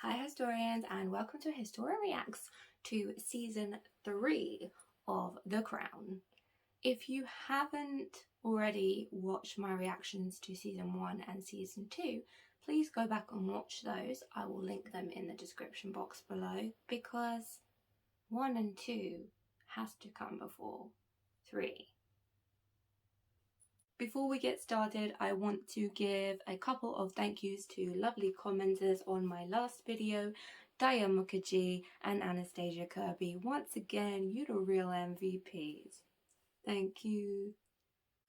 Hi historians, and welcome to Historian Reacts to season 3 of The Crown. If you haven't already watched my reactions to season 1 and season 2, please go back and watch those. I will link them in the description box below because 1 and 2 has to come before 3. Before we get started, I want to give a couple of thank yous to lovely commenters on my last video, Daya Mukherjee and Anastasia Kirby. Once again, you're the real MVPs. Thank you.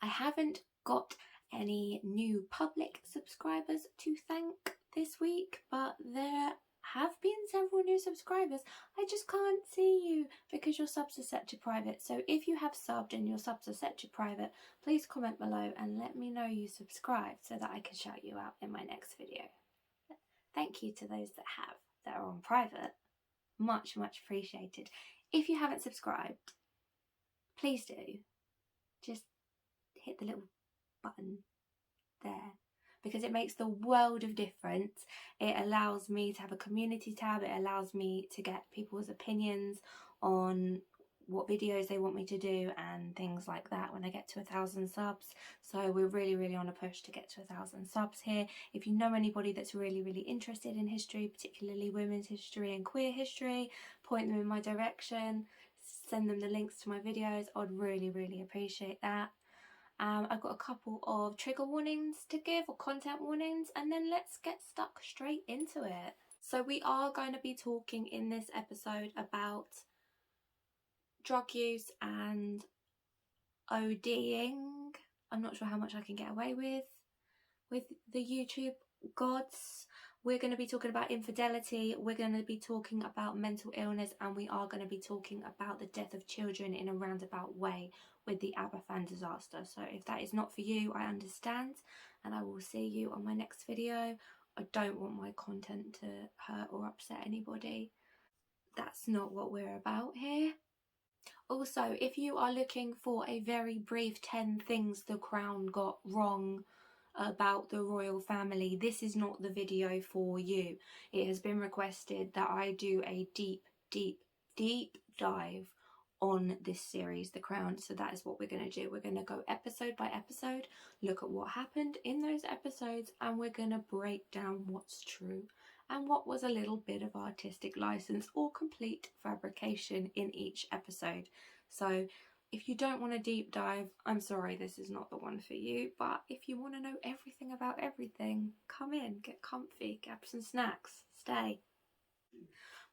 I haven't got any new public subscribers to thank this week, but there have been several new subscribers. I just can't see you because your subs are set to private. So if you have subbed and your subs are set to private, please comment below and let me know you subscribed so that I can shout you out in my next video. Thank you to those that are on private. Much appreciated. If you haven't subscribed, please do. Just hit the little button there, because it makes the world of difference. It allows me to have a community tab. It allows me to get people's opinions on what videos they want me to do and things like that when I get to 1,000 subs. So we're really on a push to get to 1,000 subs here. If you know anybody that's really interested in history, particularly women's history and queer history, point them in my direction, send them the links to my videos. I'd really appreciate that. I've got a couple of trigger warnings to give, or content warnings, and then let's get stuck straight into it. So we are going to be talking in this episode about drug use and ODing. I'm not sure how much I can get away with the YouTube gods. We're going to be talking about infidelity, we're going to be talking about mental illness, and we are going to be talking about the death of children in a roundabout way with the Abba Fan disaster. So if that is not for you, I understand, and I will see you on my next video. I don't want my content to hurt or upset anybody. That's not what we're about here. Also, if you are looking for a very brief 10 things the Crown got wrong about the royal family, this is not the video for you. It has been requested that I do a deep dive on this series, The Crown, so that is what we're going to do. We're going to go episode by episode, look at what happened in those episodes, and we're going to break down what's true and what was a little bit of artistic license or complete fabrication in each episode. So if you don't want a deep dive, I'm sorry, this is not the one for you. But if you want to know everything about everything, come in, get comfy, grab some snacks, stay.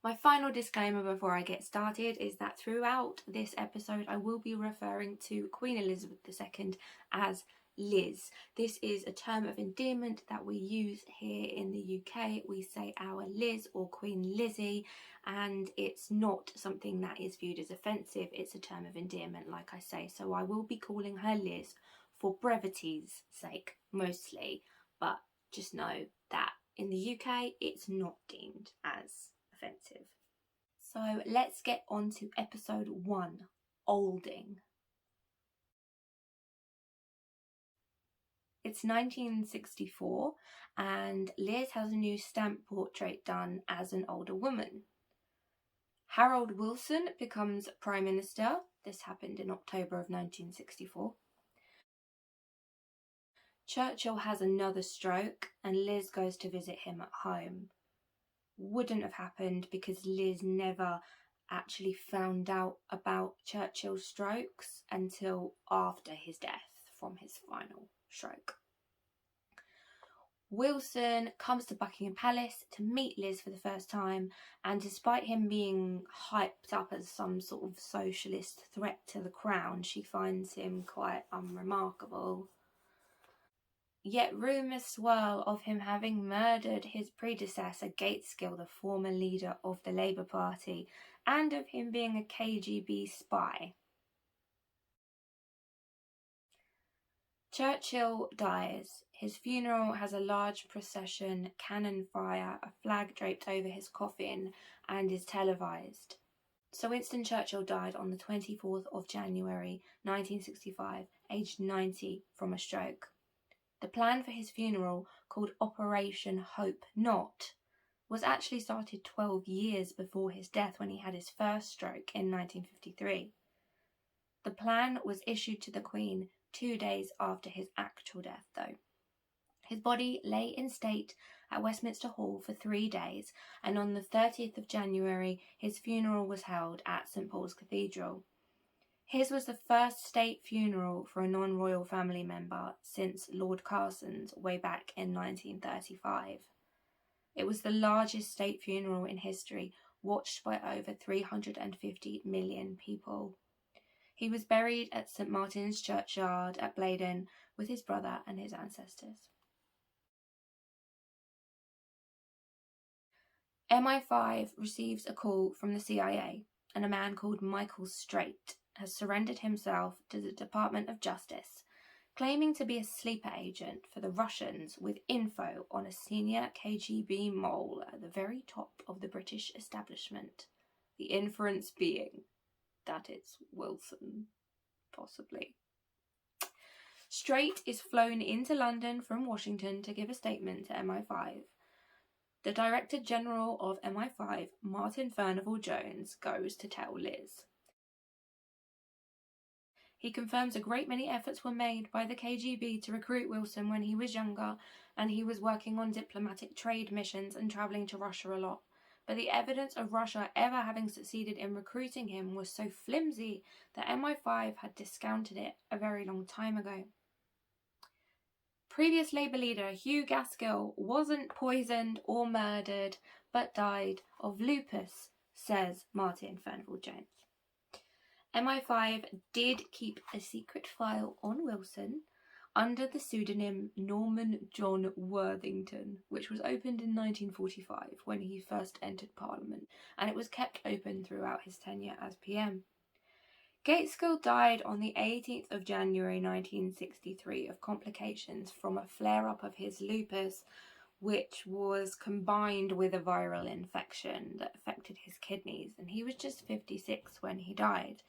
My final disclaimer before I get started is that throughout this episode I will be referring to Queen Elizabeth II as Liz. This is a term of endearment that we use here in the UK. We say our Liz or Queen Lizzie, and it's not something that is viewed as offensive. It's a term of endearment, like I say. So I will be calling her Liz for brevity's sake mostly, but just know that in the UK it's not deemed as offensive. So let's get on to episode 1, Olding. It's 1964 and Liz has a new stamp portrait done as an older woman. Harold Wilson becomes Prime Minister. This happened in October of 1964. Churchill has another stroke and Liz goes to visit him at home. Wouldn't have happened because Liz never actually found out about Churchill's strokes until after his death from his final stroke. Wilson comes to Buckingham Palace to meet Liz for the first time, and despite him being hyped up as some sort of socialist threat to the crown, she finds him quite unremarkable. Yet rumours swirl of him having murdered his predecessor Gateskill, the former leader of the Labour Party, and of him being a KGB spy. Churchill dies. His funeral has a large procession, cannon fire, a flag draped over his coffin, and is televised. Sir Winston Churchill died on the 24th of January 1965, aged 90, from a stroke. The plan for his funeral, called Operation Hope Not, was actually started 12 years before his death, when he had his first stroke in 1953. The plan was issued to the Queen 2 days after his actual death, though. His body lay in state at Westminster Hall for 3 days, and on the 30th of January, his funeral was held at St Paul's Cathedral. His was the first state funeral for a non-royal family member since Lord Carson's way back in 1935. It was the largest state funeral in history, watched by over 350 million people. He was buried at St Martin's Churchyard at Blaydon with his brother and his ancestors. MI5 receives a call from the CIA, and a man called Michael Straight has surrendered himself to the Department of Justice, claiming to be a sleeper agent for the Russians with info on a senior KGB mole at the very top of the British establishment. The inference being that it's Wilson, possibly. Straight is flown into London from Washington to give a statement to MI5. The Director General of MI5, Martin Furnival-Jones, goes to tell Liz. He confirms a great many efforts were made by the KGB to recruit Wilson when he was younger, and he was working on diplomatic trade missions and travelling to Russia a lot. But the evidence of Russia ever having succeeded in recruiting him was so flimsy that MI5 had discounted it a very long time ago. Previous Labour leader Hugh Gaskill wasn't poisoned or murdered, but died of lupus, says Martin Furnival-Jones. MI5 did keep a secret file on Wilson under the pseudonym Norman John Worthington, which was opened in 1945 when he first entered Parliament, and it was kept open throughout his tenure as PM. Gateskill died on the 18th of January 1963 of complications from a flare-up of his lupus, which was combined with a viral infection that affected his kidneys, and he was just 56 when he died.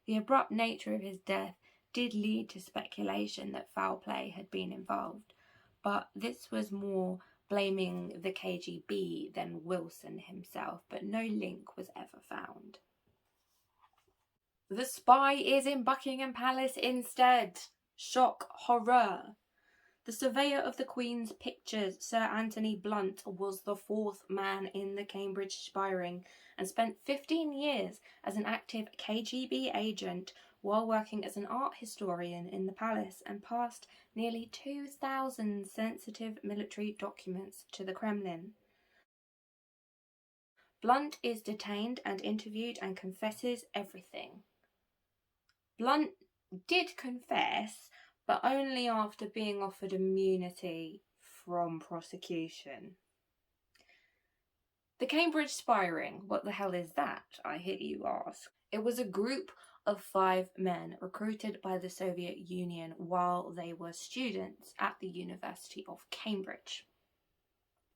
The abrupt nature of his death did lead to speculation that foul play had been involved, but this was more blaming the KGB than Wilson himself, but no link was ever found. The spy is in Buckingham Palace instead. Shock, horror. The surveyor of the Queen's pictures, Sir Anthony Blunt, was the fourth man in the Cambridge spying and spent 15 years as an active KGB agent while working as an art historian in the palace, and passed nearly 2,000 sensitive military documents to the Kremlin. Blunt is detained and interviewed and confesses everything. Blunt did confess, but only after being offered immunity from prosecution. The Cambridge spy ring, what the hell is that, I hear you ask? It was a group of 5 men recruited by the Soviet Union while they were students at the University of Cambridge.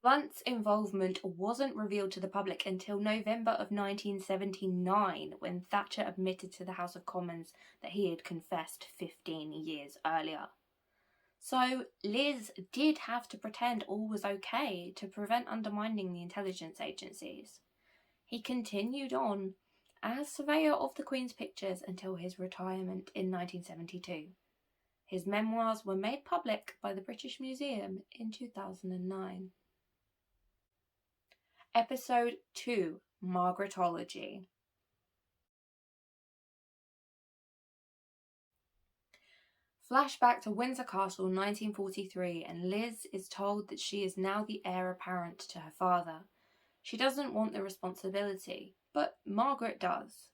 Blunt's involvement wasn't revealed to the public until November of 1979, when Thatcher admitted to the House of Commons that he had confessed 15 years earlier. So Liz did have to pretend all was okay to prevent undermining the intelligence agencies. He continued on as surveyor of the Queen's pictures until his retirement in 1972. His memoirs were made public by the British Museum in 2009. Episode 2, Margaretology. Flashback to Windsor Castle 1943, and Liz is told that she is now the heir apparent to her father. She doesn't want the responsibility, but Margaret does.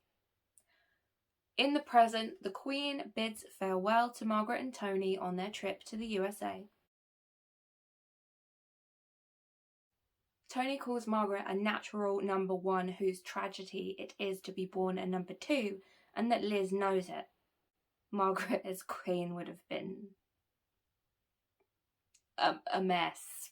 In the present, the Queen bids farewell to Margaret and Tony on their trip to the USA. Tony calls Margaret a natural number 1 whose tragedy it is to be born a number 2, and that Liz knows it. Margaret as Queen would have been a mess.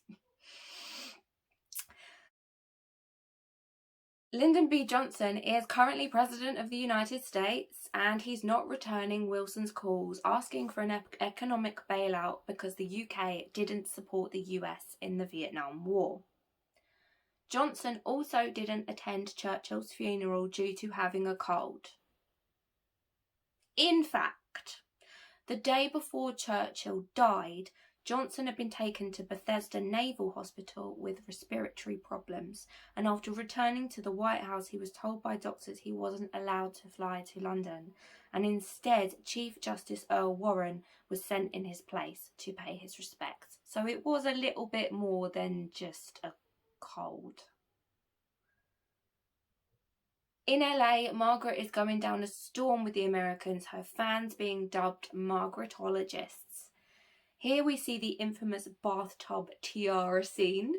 Lyndon B. Johnson is currently President of the United States, and he's not returning Wilson's calls asking for an economic bailout because the UK didn't support the US in the Vietnam War. Johnson also didn't attend Churchill's funeral due to having a cold. In fact, the day before Churchill died, Johnson had been taken to Bethesda Naval Hospital with respiratory problems, and after returning to the White House, he was told by doctors he wasn't allowed to fly to London, and instead Chief Justice Earl Warren was sent in his place to pay his respects. So it was a little bit more than just a cold. In LA, Margaret is going down a storm with the Americans, her fans being dubbed Margaretologists. Here we see the infamous bathtub tiara scene.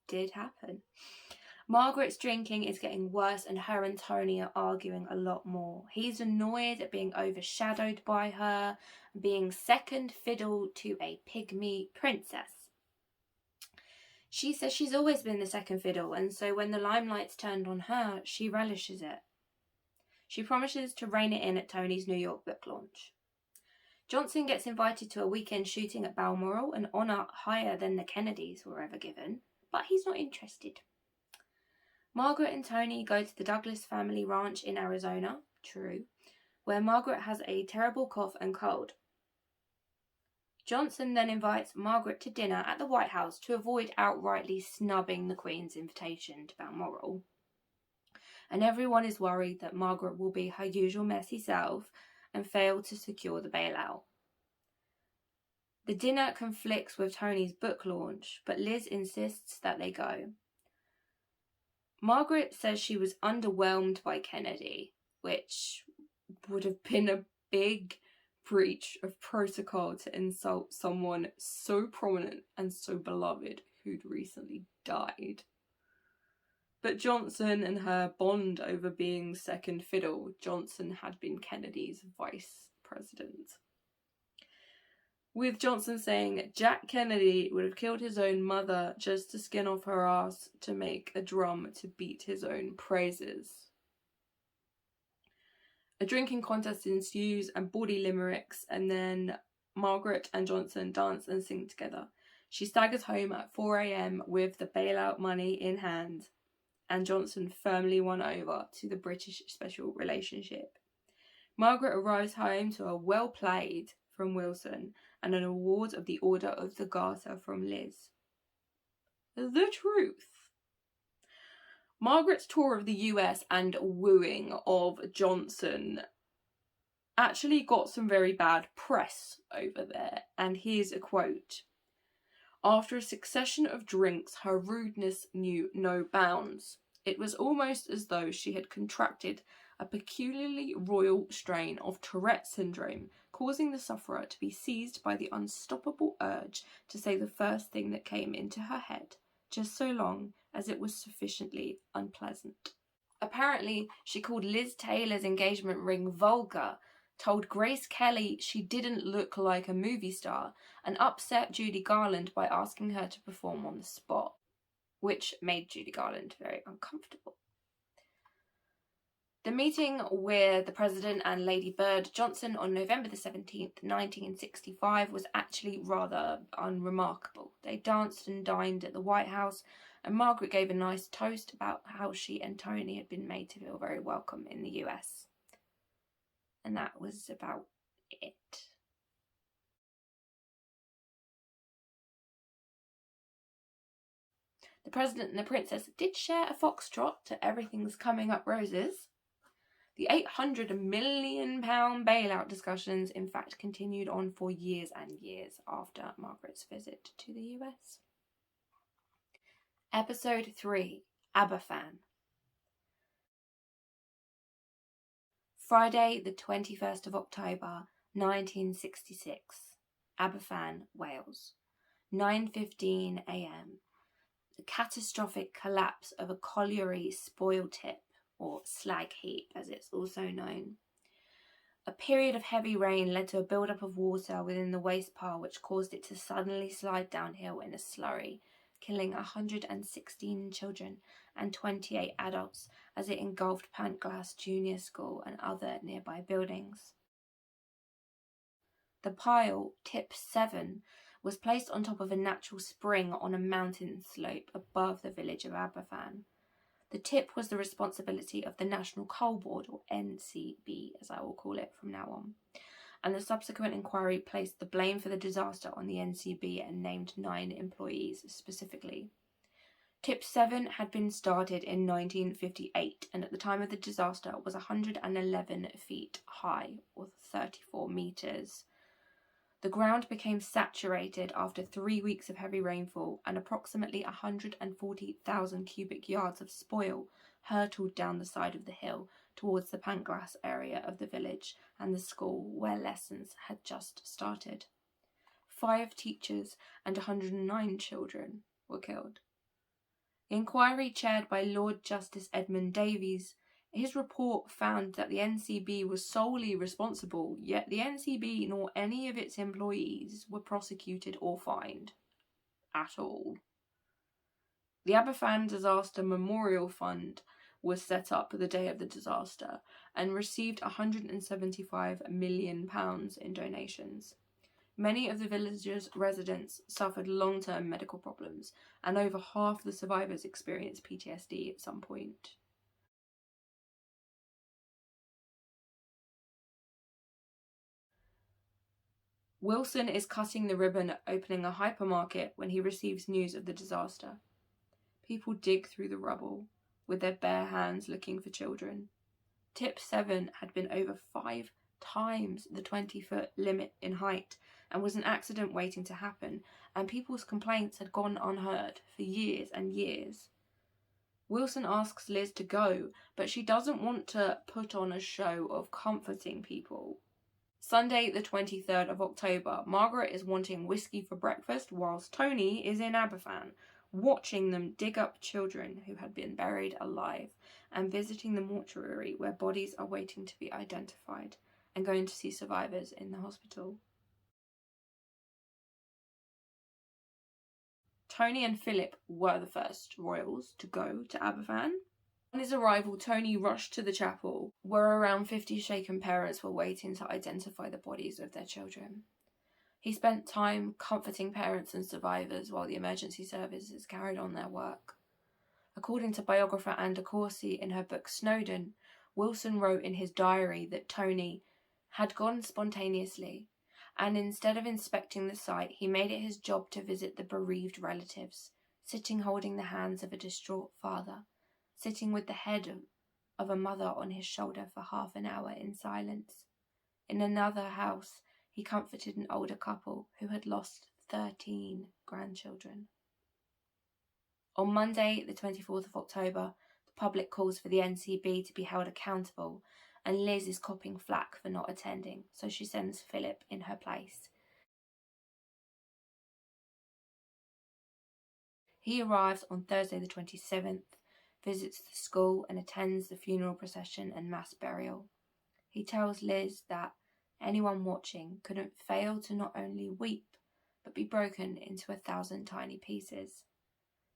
Did happen. Margaret's drinking is getting worse and her and Tony are arguing a lot more. He's annoyed at being overshadowed by her, being second fiddle to a pygmy princess. She says she's always been the second fiddle, and so when the limelight's turned on her, she relishes it. She promises to rein it in at Tony's New York book launch. Johnson gets invited to a weekend shooting at Balmoral, an honour higher than the Kennedys were ever given, but he's not interested. Margaret and Tony go to the Douglas family ranch in Arizona, true, where Margaret has a terrible cough and cold. Johnson then invites Margaret to dinner at the White House to avoid outrightly snubbing the Queen's invitation to Balmoral. And everyone is worried that Margaret will be her usual messy self and fail to secure the bailout. The dinner conflicts with Tony's book launch, but Liz insists that they go. Margaret says she was underwhelmed by Kennedy, which would have been a big breach of protocol to insult someone so prominent and so beloved who'd recently died. But Johnson and her bond over being second fiddle. Johnson had been Kennedy's vice president. With Johnson saying Jack Kennedy would have killed his own mother just to skin off her ass to make a drum to beat his own praises. A drinking contest ensues and bawdy limericks, and then Margaret and Johnson dance and sing together. She staggers home at 4 a.m. with the bailout money in hand, and Johnson firmly won over to the British special relationship. Margaret arrives home to a well played from Wilson and an award of the Order of the Garter from Liz. The truth. Margaret's tour of the US and wooing of Johnson actually got some very bad press over there, and here's a quote. After a succession of drinks, her rudeness knew no bounds. It was almost as though she had contracted a peculiarly royal strain of Tourette syndrome, causing the sufferer to be seized by the unstoppable urge to say the first thing that came into her head, just so long as it was sufficiently unpleasant. Apparently, she called Liz Taylor's engagement ring vulgar, told Grace Kelly she didn't look like a movie star, and upset Judy Garland by asking her to perform on the spot, which made Judy Garland very uncomfortable. The meeting with the President and Lady Bird Johnson on November the 17th, 1965 was actually rather unremarkable. They danced and dined at the White House, and Margaret gave a nice toast about how she and Tony had been made to feel very welcome in the US. And that was about it. The President and the Princess did share a foxtrot to Everything's Coming Up Roses. The £800 million bailout discussions, in fact, continued on for years and years after Margaret's visit to the US. Episode 3, Abba Fan. Friday, the 21st of October, 1966. Abba Fan, Wales. 9:15 a.m. The catastrophic collapse of a colliery spoil tip, or slag heap as it's also known. A period of heavy rain led to a build-up of water within the waste pile, which caused it to suddenly slide downhill in a slurry, killing 116 children and 28 adults as it engulfed Pantglass Junior School and other nearby buildings. The pile, tip 7, was placed on top of a natural spring on a mountain slope above the village of Abba Fan. The tip was the responsibility of the National Coal Board, or NCB as I will call it from now on, and the subsequent inquiry placed the blame for the disaster on the NCB and named 9 employees specifically. Tip 7 had been started in 1958 and at the time of the disaster was 111 feet high, or 34 metres. The ground became saturated after 3 weeks of heavy rainfall, and approximately 140,000 cubic yards of spoil hurtled down the side of the hill towards the Pantglass area of the village and the school where lessons had just started. 5 teachers and 109 children were killed. The inquiry, chaired by Lord Justice Edmund Davies, his report found that the NCB was solely responsible, yet the NCB nor any of its employees were prosecuted or fined at all. The Abba Fan Disaster Memorial Fund was set up the day of the disaster and received £175 million in donations. Many of the village's residents suffered long-term medical problems, and over half the survivors experienced PTSD at some point. Wilson is cutting the ribbon opening a hypermarket when he receives news of the disaster. People dig through the rubble with their bare hands looking for children. Tip 7 had been over 5 times the 20-foot limit in height and was an accident waiting to happen, and people's complaints had gone unheard for years and years. Wilson asks Liz to go, but she doesn't want to put on a show of comforting people. Sunday the 23rd of October, Margaret is wanting whiskey for breakfast whilst Tony is in Abba Fan, watching them dig up children who had been buried alive and visiting the mortuary where bodies are waiting to be identified and going to see survivors in the hospital. Tony and Philip were the first royals to go to Abba Fan. On his arrival, Tony rushed to the chapel, where around 50 shaken parents were waiting to identify the bodies of their children. He spent time comforting parents and survivors while the emergency services carried on their work. According to biographer Anne de Courcy in her book Snowdon, Wilson wrote in his diary that Tony had gone spontaneously, and instead of inspecting the site, he made it his job to visit the bereaved relatives, sitting holding the hands of a distraught father, sitting with the head of a mother on his shoulder for half an hour in silence. In another house, he comforted an older couple who had lost 13 grandchildren. On Monday, the 24th of October, the public calls for the NCB to be held accountable, and Liz is copping flack for not attending, so she sends Philip in her place. He arrives on Thursday the 27th, visits the school and attends the funeral procession and mass burial. He tells Liz that anyone watching couldn't fail to not only weep, but be broken into 1,000 tiny pieces.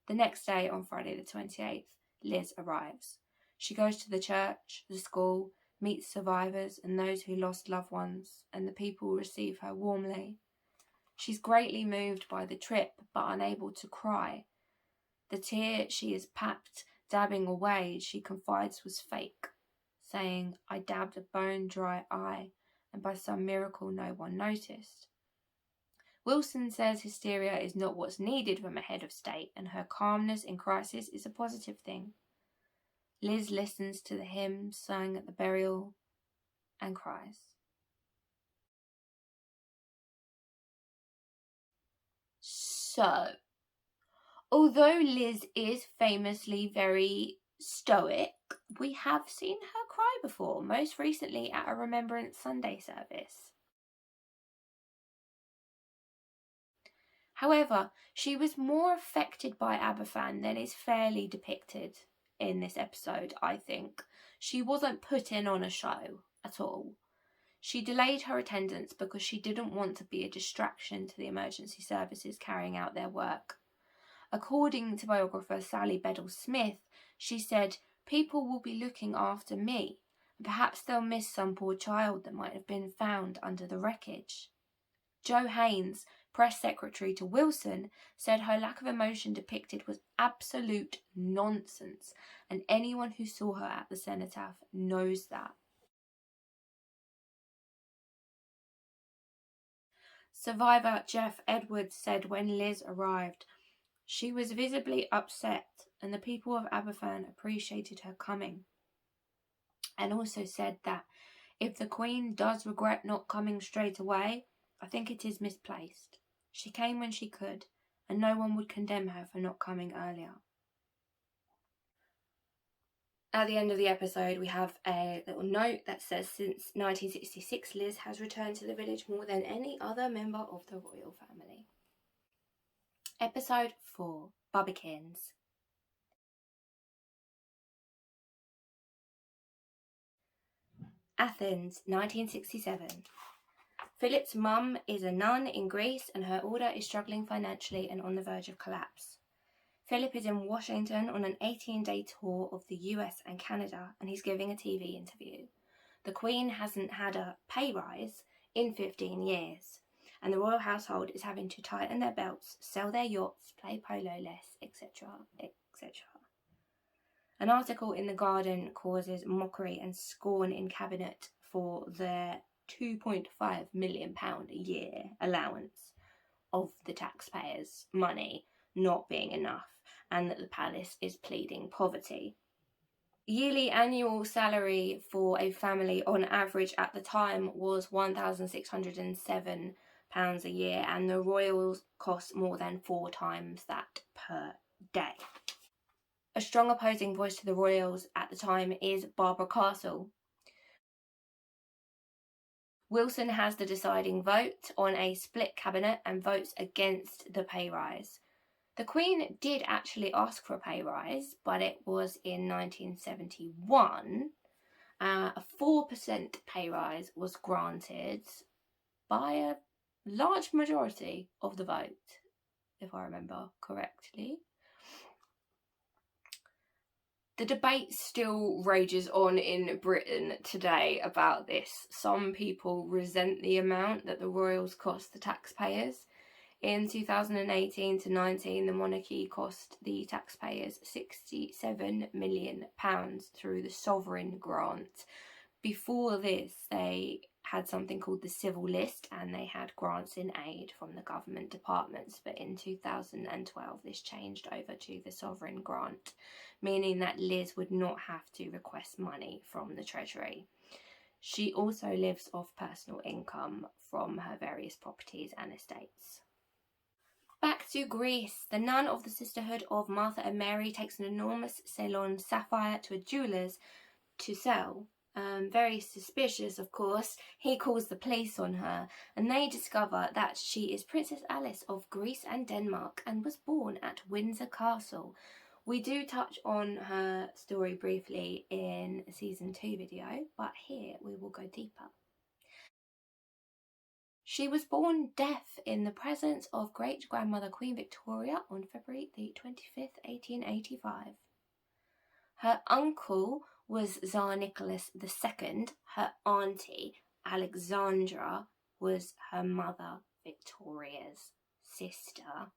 The next day, on Friday the 28th, Liz arrives. She goes to the church, the school, meets survivors and those who lost loved ones, and the people receive her warmly. She's greatly moved by the trip, but unable to cry. The tear she is packed dabbing away, she confides was fake, saying, "I dabbed a bone-dry eye, and by some miracle no one noticed." Wilson says hysteria is not what's needed from a head of state, and her calmness in crisis is a positive thing. Liz listens to the hymns sung at the burial and cries. So, although Liz is famously very stoic, we have seen her cry before, most recently at a Remembrance Sunday service. However, she was more affected by Abba Fan than is fairly depicted in this episode, I think. She wasn't putting on a show at all. She delayed her attendance because she didn't want to be a distraction to the emergency services carrying out their work. According to biographer Sally Bedell-Smith, she said, "People will be looking after me, and perhaps they'll miss some poor child that might have been found under the wreckage." Jo Haynes, press secretary to Wilson, said her lack of emotion depicted was absolute nonsense, and anyone who saw her at the cenotaph knows that. Survivor Jeff Edwards said when Liz arrived, she was visibly upset and the people of Abba Fan appreciated her coming, and also said that if the Queen does regret not coming straight away, I think it is misplaced. She came when she could, and no one would condemn her for not coming earlier. At the end of the episode, we have a little note that says, since 1966, Liz has returned to the village more than any other member of the royal family. Episode 4, Barbicans. Athens, 1967. Philip's mum is a nun in Greece and her order is struggling financially and on the verge of collapse. Philip is in Washington on an 18-day tour of the US and Canada, and he's giving a TV interview. The Queen hasn't had a pay rise in 15 years, and the royal household is having to tighten their belts, sell their yachts, play polo less, etc., etc. An article in The Guardian causes mockery and scorn in Cabinet for their £2.5 million a year allowance of the taxpayers' money not being enough, and that the palace is pleading poverty. Yearly annual salary for a family on average at the time was £1,607 a year, and the royals cost more than 4 times that per day. A strong opposing voice to the royals at the time is Barbara Castle. Wilson has the deciding vote on a split cabinet and votes against the pay rise. The Queen did actually ask for a pay rise, but it was in 1971. A 4% pay rise was granted by a large majority of the vote, if I remember correctly. The debate still rages on in Britain today about this. Some people resent the amount that the royals cost the taxpayers. In 2018 to 19, the monarchy cost the taxpayers £67 million through the sovereign grant. Before this, they had something called the civil list, and they had grants in aid from the government departments, but in 2012 this changed over to the sovereign grant, meaning that Liz would not have to request money from the Treasury. She also lives off personal income from her various properties and estates. Back to Greece. The nun of the Sisterhood of Martha and Mary takes an enormous Ceylon sapphire to a jeweller's to sell. Very suspicious, of course. He calls the police on her, and they discover that she is Princess Alice of Greece and Denmark and was born at Windsor Castle. We do touch on her story briefly in a season 2 video, but here we will go deeper. She was born deaf in the presence of great-grandmother Queen Victoria on February the 25th, 1885. Her uncle was Tsar Nicholas II. Her auntie, Alexandra, was her mother, Victoria's sister.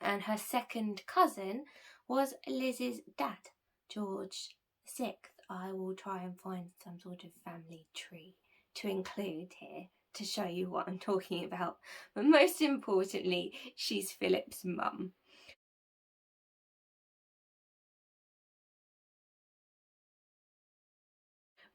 And her second cousin was Liz's dad, George VI. I will try and find some sort of family tree to include here to show you what I'm talking about. But most importantly, she's Philip's mum.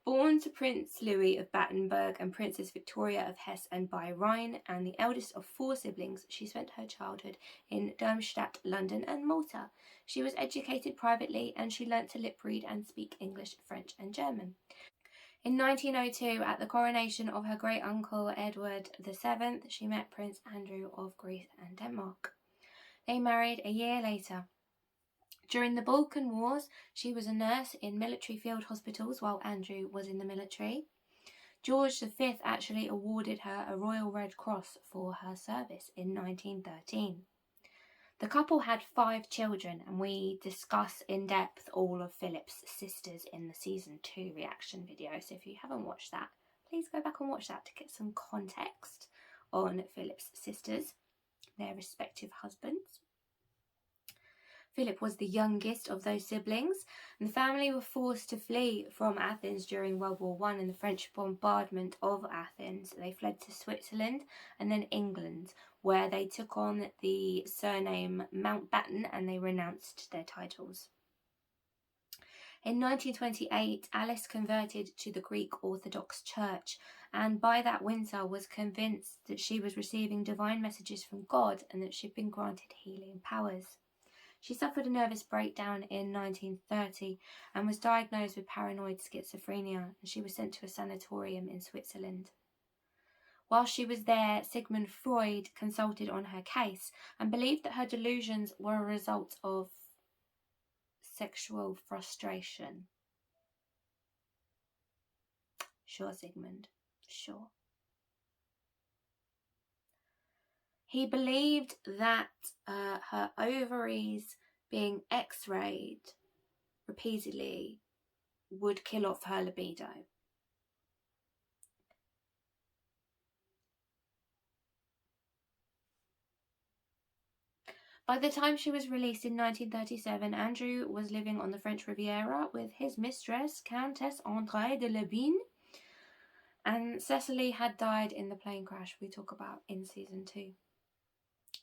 Born to Prince Louis of Battenberg and Princess Victoria of Hesse and by Rhine, and the eldest of 4 siblings, she spent her childhood in Darmstadt, London and Malta. She was educated privately and she learnt to lip read and speak English, French and German. In 1902, at the coronation of her great-uncle Edward VII, she met Prince Andrew of Greece and Denmark. They married a year later. During the Balkan Wars, she was a nurse in military field hospitals while Andrew was in the military. George V actually awarded her a Royal Red Cross for her service in 1913. The couple had 5 children, and we discuss in depth all of Philip's sisters in the season 2 reaction video, so if you haven't watched that, please go back and watch that to get some context on Philip's sisters, their respective husbands. Philip was the youngest of those siblings, and the family were forced to flee from Athens during World War I and the French bombardment of Athens. They fled to Switzerland and then England, where they took on the surname Mountbatten and they renounced their titles. In 1928, Alice converted to the Greek Orthodox Church, and by that winter was convinced that she was receiving divine messages from God and that she'd been granted healing powers. She suffered a nervous breakdown in 1930 and was diagnosed with paranoid schizophrenia, and she was sent to a sanatorium in Switzerland. While she was there, Sigmund Freud consulted on her case and believed that her delusions were a result of sexual frustration. Sure, Sigmund, sure. He believed that her ovaries being x-rayed repeatedly would kill off her libido. By the time she was released in 1937, Andrew was living on the French Riviera with his mistress, Countess André de Levine, and Cecily had died in the plane crash we talk about in season 2.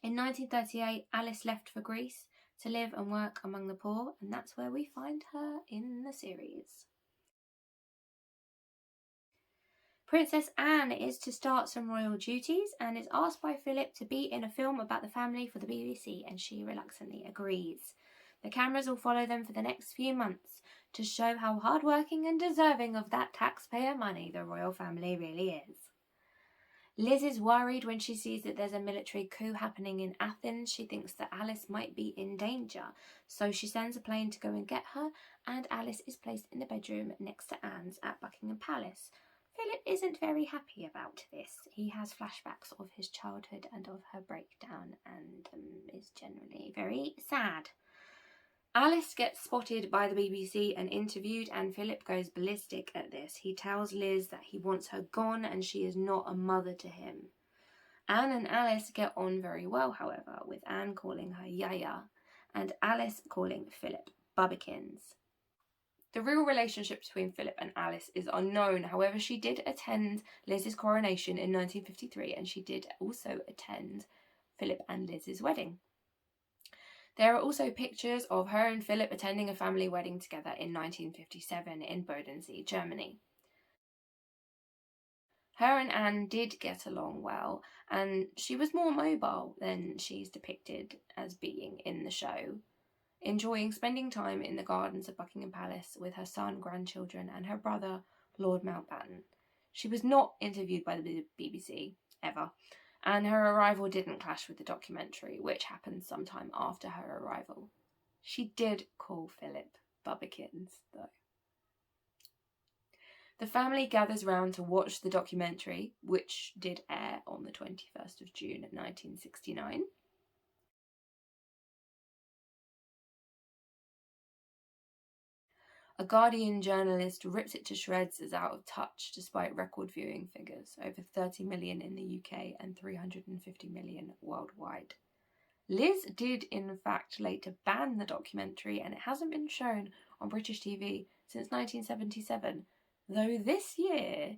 In 1938, Alice left for Greece to live and work among the poor, and that's where we find her in the series. Princess Anne is to start some royal duties and is asked by Philip to be in a film about the family for the BBC, and she reluctantly agrees. The cameras will follow them for the next few months to show how hardworking and deserving of that taxpayer money the royal family really is. Liz is worried when she sees that there's a military coup happening in Athens. She thinks that Alice might be in danger, so she sends a plane to go and get her, and Alice is placed in the bedroom next to Anne's at Buckingham Palace. Philip isn't very happy about this. He has flashbacks of his childhood and of her breakdown and is generally very sad. Alice gets spotted by the BBC and interviewed, and Philip goes ballistic at this. He tells Liz that he wants her gone and she is not a mother to him. Anne and Alice get on very well, however, with Anne calling her Yaya and Alice calling Philip Barbicans. The real relationship between Philip and Alice is unknown. However, she did attend Liz's coronation in 1953, and she did also attend Philip and Liz's wedding. There are also pictures of her and Philip attending a family wedding together in 1957 in Bodensee, Germany. Her and Anne did get along well, and she was more mobile than she's depicted as being in the show, enjoying spending time in the gardens of Buckingham Palace with her son, grandchildren, and her brother, Lord Mountbatten. She was not interviewed by the BBC, ever, and her arrival didn't clash with the documentary, which happened sometime after her arrival. She did call Philip Barbicans, though. The family gathers round to watch the documentary, which did air on the 21st of June 1969. A Guardian journalist ripped it to shreds as out of touch despite record viewing figures, over 30 million in the UK and 350 million worldwide. Liz did in fact later ban the documentary, and it hasn't been shown on British TV since 1977, though this year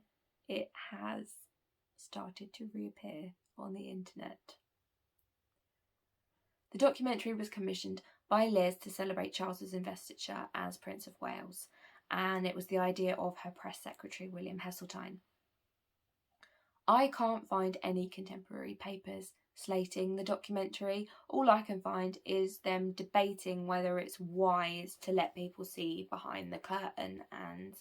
it has started to reappear on the internet. The documentary was commissioned by Liz to celebrate Charles's investiture as Prince of Wales, and it was the idea of her press secretary, William Heseltine. I can't find any contemporary papers slating the documentary. All I can find is them debating whether it's wise to let people see behind the curtain and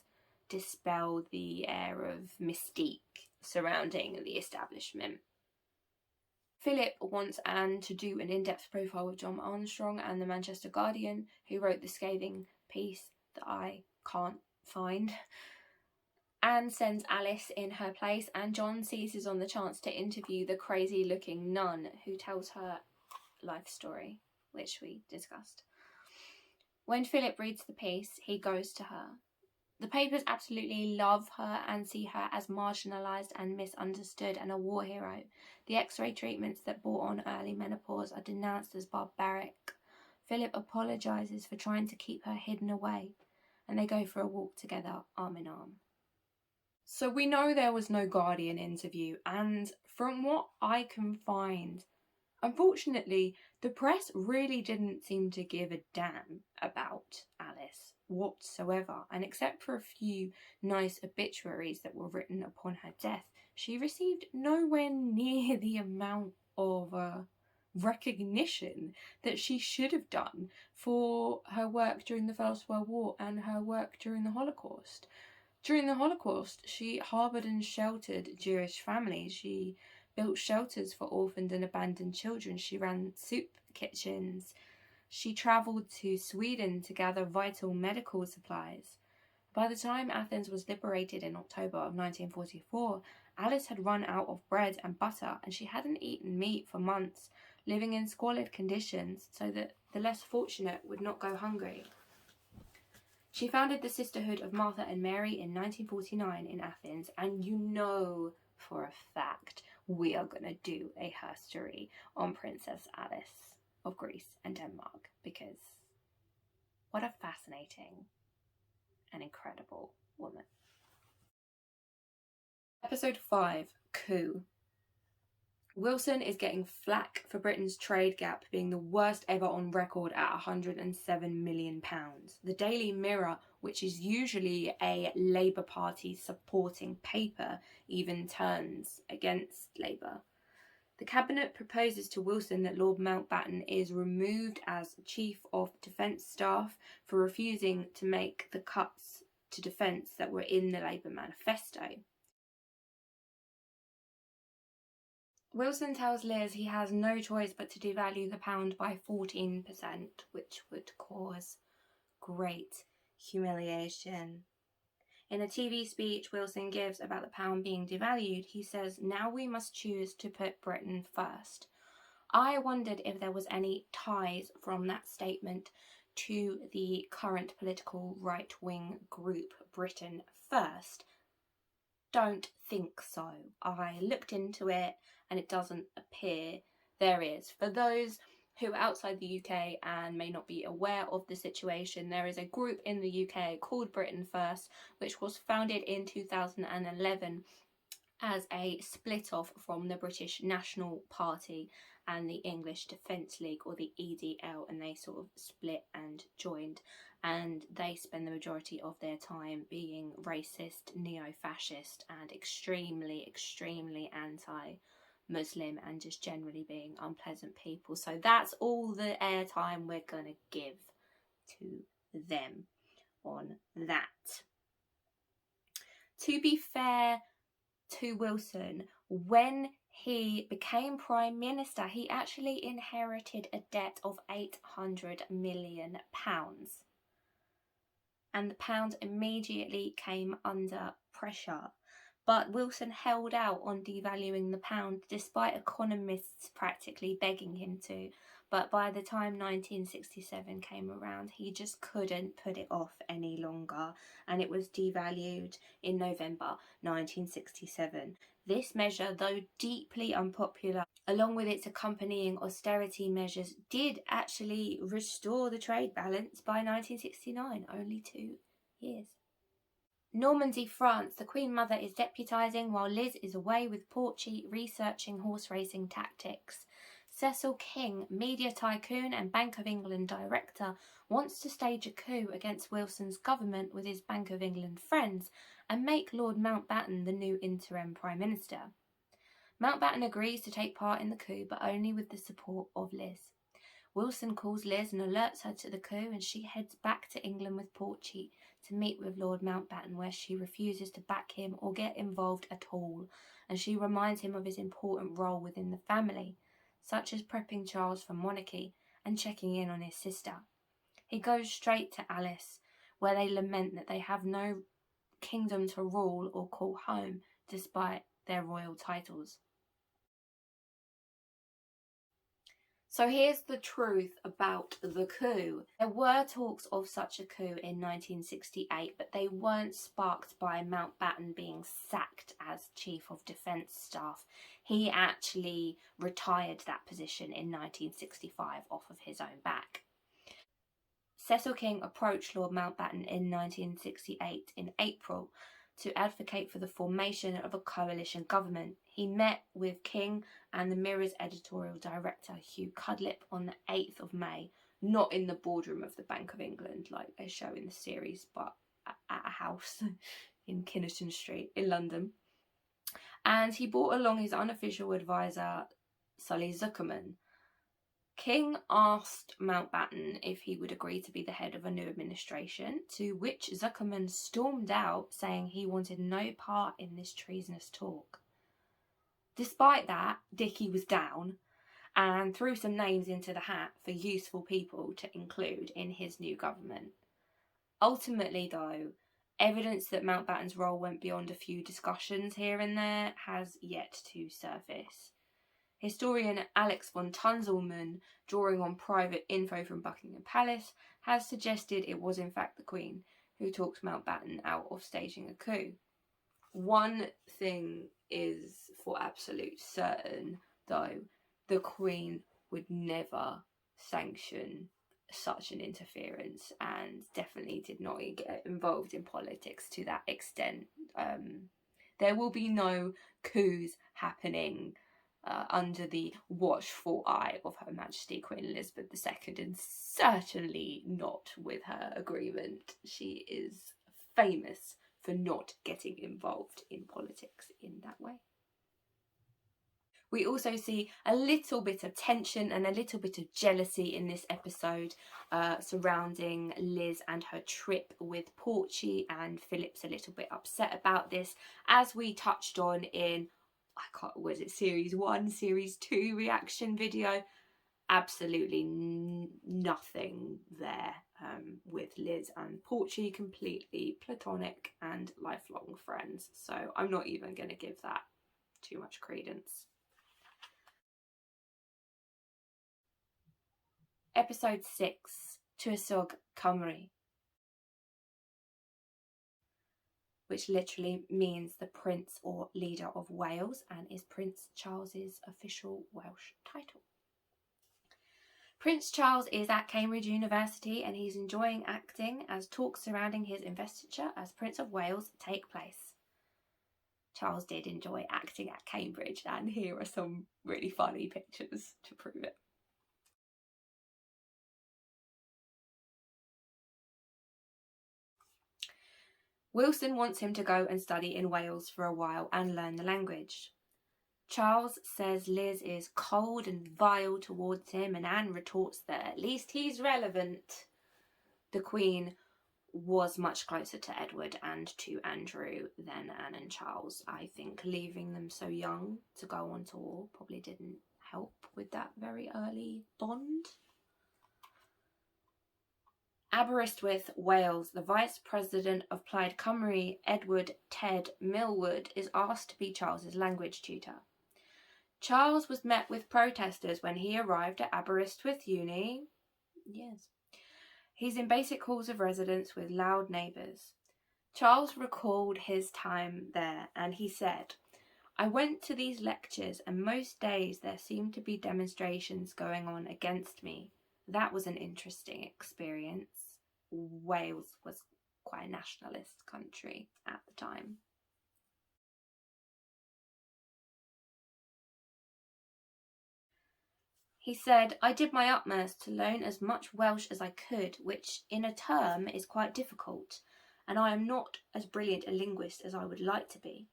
dispel the air of mystique surrounding the establishment. Philip wants Anne to do an in-depth profile of John Armstrong and the Manchester Guardian, who wrote the scathing piece that I can't find. Anne sends Alice in her place, and John seizes on the chance to interview the crazy-looking nun who tells her life story, which we discussed. When Philip reads the piece, he goes to her. The papers absolutely love her and see her as marginalised and misunderstood and a war hero. The X-ray treatments that brought on early menopause are denounced as barbaric. Philip apologises for trying to keep her hidden away, and they go for a walk together, arm in arm. So we know there was no Guardian interview, and from what I can find, unfortunately, the press really didn't seem to give a damn about Alice whatsoever, and except for a few nice obituaries that were written upon her death, she received nowhere near the amount of recognition that she should have done for her work during the First World War and her work during the Holocaust. During the Holocaust, she harboured and sheltered Jewish families. She built shelters for orphaned and abandoned children. She ran soup kitchens. She travelled to Sweden to gather vital medical supplies. By the time Athens was liberated in October of 1944, Alice had run out of bread and butter, and she hadn't eaten meat for months, living in squalid conditions so that the less fortunate would not go hungry. She founded the Sisterhood of Martha and Mary in 1949 in Athens, and you know for a fact we are going to do a herstory on Princess Alice of Greece and Denmark, because what a fascinating and incredible woman. Episode 5, Coup. Wilson is getting flack for Britain's trade gap being the worst ever on record at £107 million. The Daily Mirror, which is usually a Labour Party supporting paper, even turns against Labour. The Cabinet proposes to Wilson that Lord Mountbatten is removed as Chief of Defence Staff for refusing to make the cuts to defence that were in the Labour manifesto. Wilson tells Liz he has no choice but to devalue the pound by 14%, which would cause great humiliation. In a TV speech Wilson gives about the pound being devalued, he says, "Now we must choose to put Britain first." I wondered if there was any ties from that statement to the current political right-wing group Britain First. Don't think so. I looked into it and it doesn't appear there is. For those who are outside the UK and may not be aware of the situation, there is a group in the UK called Britain First, which was founded in 2011 as a split-off from the British National Party and the English Defence League, or the EDL, and they sort of split and joined, and they spend the majority of their time being racist, neo-fascist, and extremely, extremely anti-Muslim, and just generally being unpleasant people. So that's all the airtime we're going to give to them on that. To be fair to Wilson, when he became Prime Minister, he actually inherited a debt of £800 million. And the pound immediately came under pressure. But Wilson held out on devaluing the pound despite economists practically begging him to. But by the time 1967 came around, he just couldn't put it off any longer, and it was devalued in November 1967. This measure, though deeply unpopular, along with its accompanying austerity measures, did actually restore the trade balance by 1969, only 2 years. Normandy, France. The Queen Mother is deputising while Liz is away with Porchy researching horse racing tactics. Cecil King, media tycoon and Bank of England director, wants to stage a coup against Wilson's government with his Bank of England friends and make Lord Mountbatten the new interim Prime Minister. Mountbatten agrees to take part in the coup, but only with the support of Liz. Wilson calls Liz and alerts her to the coup, and she heads back to England with Porchy to meet with Lord Mountbatten, where she refuses to back him or get involved at all, and she reminds him of his important role within the family, such as prepping Charles for monarchy and checking in on his sister. He goes straight to Alice, where they lament that they have no kingdom to rule or call home, despite their royal titles. So here's the truth about the coup. There were talks of such a coup in 1968, but they weren't sparked by Mountbatten being sacked as Chief of Defence Staff. He actually retired that position in 1965 off of his own back. Cecil King approached Lord Mountbatten in 1968 in April to advocate for the formation of a coalition government. He met with King and the Mirror's editorial director Hugh Cudlip on the 8th of May, not in the boardroom of the Bank of England like they show in the series, but at a house in Kinnerton Street in London. And he brought along his unofficial advisor, Sully Zuckerman. King asked Mountbatten if he would agree to be the head of a new administration, to which Zuckerman stormed out, saying he wanted no part in this treasonous talk. Despite that, Dicky was down and threw some names into the hat for useful people to include in his new government. Ultimately, though, evidence that Mountbatten's role went beyond a few discussions here and there has yet to surface. Historian Alex von Tunzelmann, drawing on private info from Buckingham Palace, has suggested it was in fact the Queen who talked Mountbatten out of staging a coup. One thing is for absolute certain, though, the Queen would never sanction such an interference and definitely did not get involved in politics to that extent. There will be no coups happening under the watchful eye of Her Majesty Queen Elizabeth II, and certainly not with her agreement. She is famous for not getting involved in politics in that way. We also see a little bit of tension and a little bit of jealousy in this episode surrounding Liz and her trip with Porchy, and Philip's a little bit upset about this, as we touched on in, was it series 1, series 2 reaction video? Absolutely nothing there with Liz and Porchy, completely platonic and lifelong friends. So I'm not even going to give that too much credence. Episode 6, Tuasog Cymru, which literally means the Prince or Leader of Wales and is Prince Charles's official Welsh title. Prince Charles is at Cambridge University and he's enjoying acting as talks surrounding his investiture as Prince of Wales take place. Charles did enjoy acting at Cambridge, and here are some really funny pictures to prove it. Wilson wants him to go and study in Wales for a while and learn the language. Charles says Liz is cold and vile towards him, and Anne retorts that at least he's relevant. The Queen was much closer to Edward and to Andrew than Anne and Charles. I think leaving them so young to go on tour probably didn't help with that very early bond. Aberystwyth, Wales, the Vice President of Plaid Cymru, Edward Ted Millward, is asked to be Charles's language tutor. Charles was met with protesters when he arrived at Aberystwyth Uni. Yes. He's in basic halls of residence with loud neighbours. Charles recalled his time there and he said, "I went to these lectures and most days there seemed to be demonstrations going on against me. That was an interesting experience." Wales was quite a nationalist country at the time. He said, "I did my utmost to learn as much Welsh as I could, which in a term is quite difficult, and I am not as brilliant a linguist as I would like to be.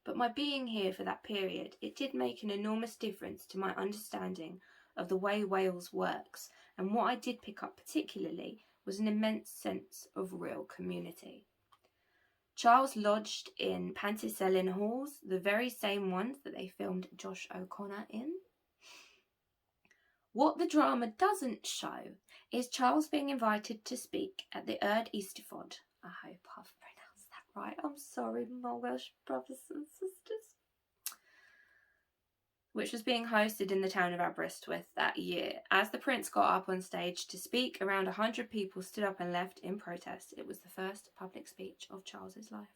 But my being here for that period, it did make an enormous difference to my understanding of the way Wales works, and what I did pick up particularly was an immense sense of real community." Charles lodged in Pantycelyn halls, the very same ones that they filmed Josh O'Connor in. What the drama doesn't show is Charles being invited to speak at the Erd Eisteddfod. I hope I've pronounced that right. I'm sorry, my Welsh brothers and sisters. which was being hosted in the town of Aberystwyth that year. As the prince got up on stage to speak, around 100 people stood up and left in protest. It was the first public speech of Charles's life.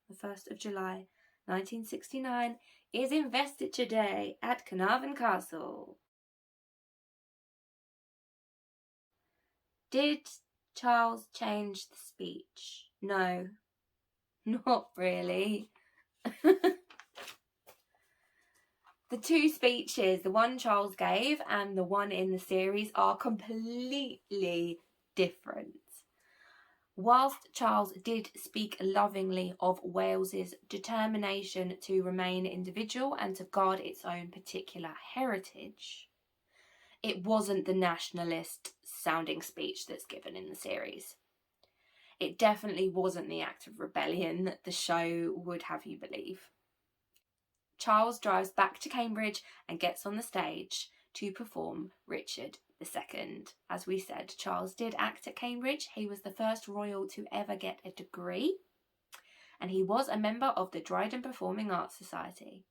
The 1st of July, 1969, is Investiture Day at Carnarvon Castle. Did Charles change the speech? No, not really. The two speeches, the one Charles gave and the one in the series, are completely different. Whilst Charles did speak lovingly of Wales's determination to remain individual and to guard its own particular heritage, it wasn't the nationalist sounding speech that's given in the series. It definitely wasn't the act of rebellion that the show would have you believe. Charles drives back to Cambridge and gets on the stage to perform Richard II. As we said, Charles did act at Cambridge. He was the first royal to ever get a degree, and he was a member of the Dryden Performing Arts Society.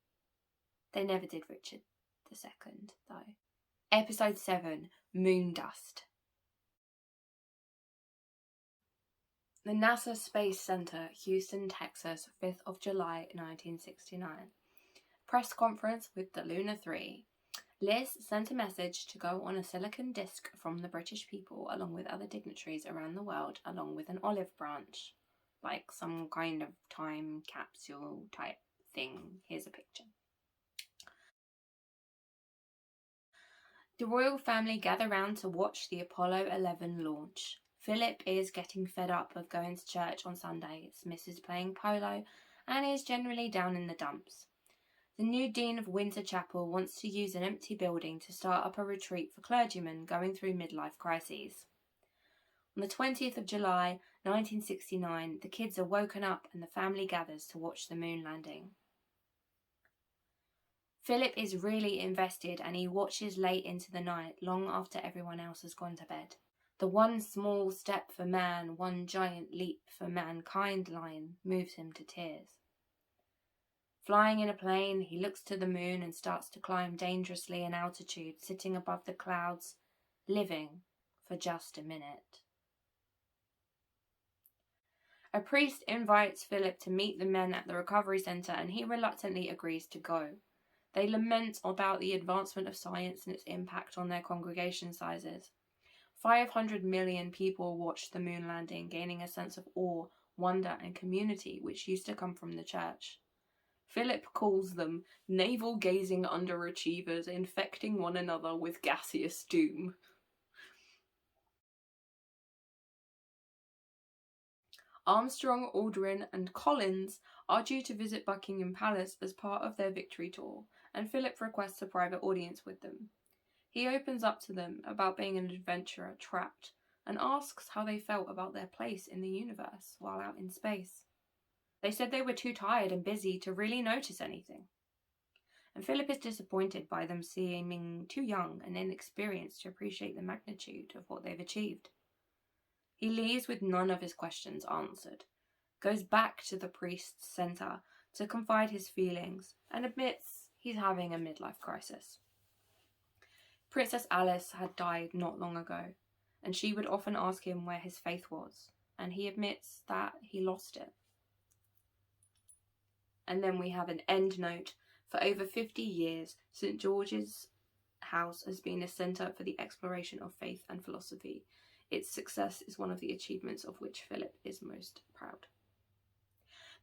They never did Richard II, though. Episode 7, Moon Dust. The NASA Space Center, Houston, Texas, 5th of July, 1969. Press conference with the Luna 3. Liz sent a message to go on a silicon disc from the British people along with other dignitaries around the world, along with an olive branch, like some kind of time capsule type thing. Here's a picture. The royal family gather round to watch the Apollo 11 launch. Philip is getting fed up of going to church on Sundays, misses playing polo, and is generally down in the dumps. The new Dean of Windsor Chapel wants to use an empty building to start up a retreat for clergymen going through midlife crises. On the 20th of July, 1969, the kids are woken up and the family gathers to watch the moon landing. Philip is really invested and he watches late into the night, long after everyone else has gone to bed. The one small step for man, one giant leap for mankind line moves him to tears. Flying in a plane, he looks to the moon and starts to climb dangerously in altitude, sitting above the clouds, living for just a minute. A priest invites Philip to meet the men at the recovery centre and he reluctantly agrees to go. They lament about the advancement of science and its impact on their congregation sizes. 500 million people watched the moon landing, gaining a sense of awe, wonder and community which used to come from the church. Philip calls them navel-gazing underachievers infecting one another with gaseous doom. Armstrong, Aldrin and Collins are due to visit Buckingham Palace as part of their victory tour, and Philip requests a private audience with them. He opens up to them about being an adventurer trapped, and asks how they felt about their place in the universe while out in space. They said they were too tired and busy to really notice anything. And Philip is disappointed by them seeming too young and inexperienced to appreciate the magnitude of what they've achieved. He leaves with none of his questions answered, goes back to the priest's centre to confide his feelings, and admits he's having a midlife crisis. Princess Alice had died not long ago, and she would often ask him where his faith was, and he admits that he lost it. And then we have an end note. For over 50 years, St. George's House has been a centre for the exploration of faith and philosophy. Its success is one of the achievements of which Philip is most proud.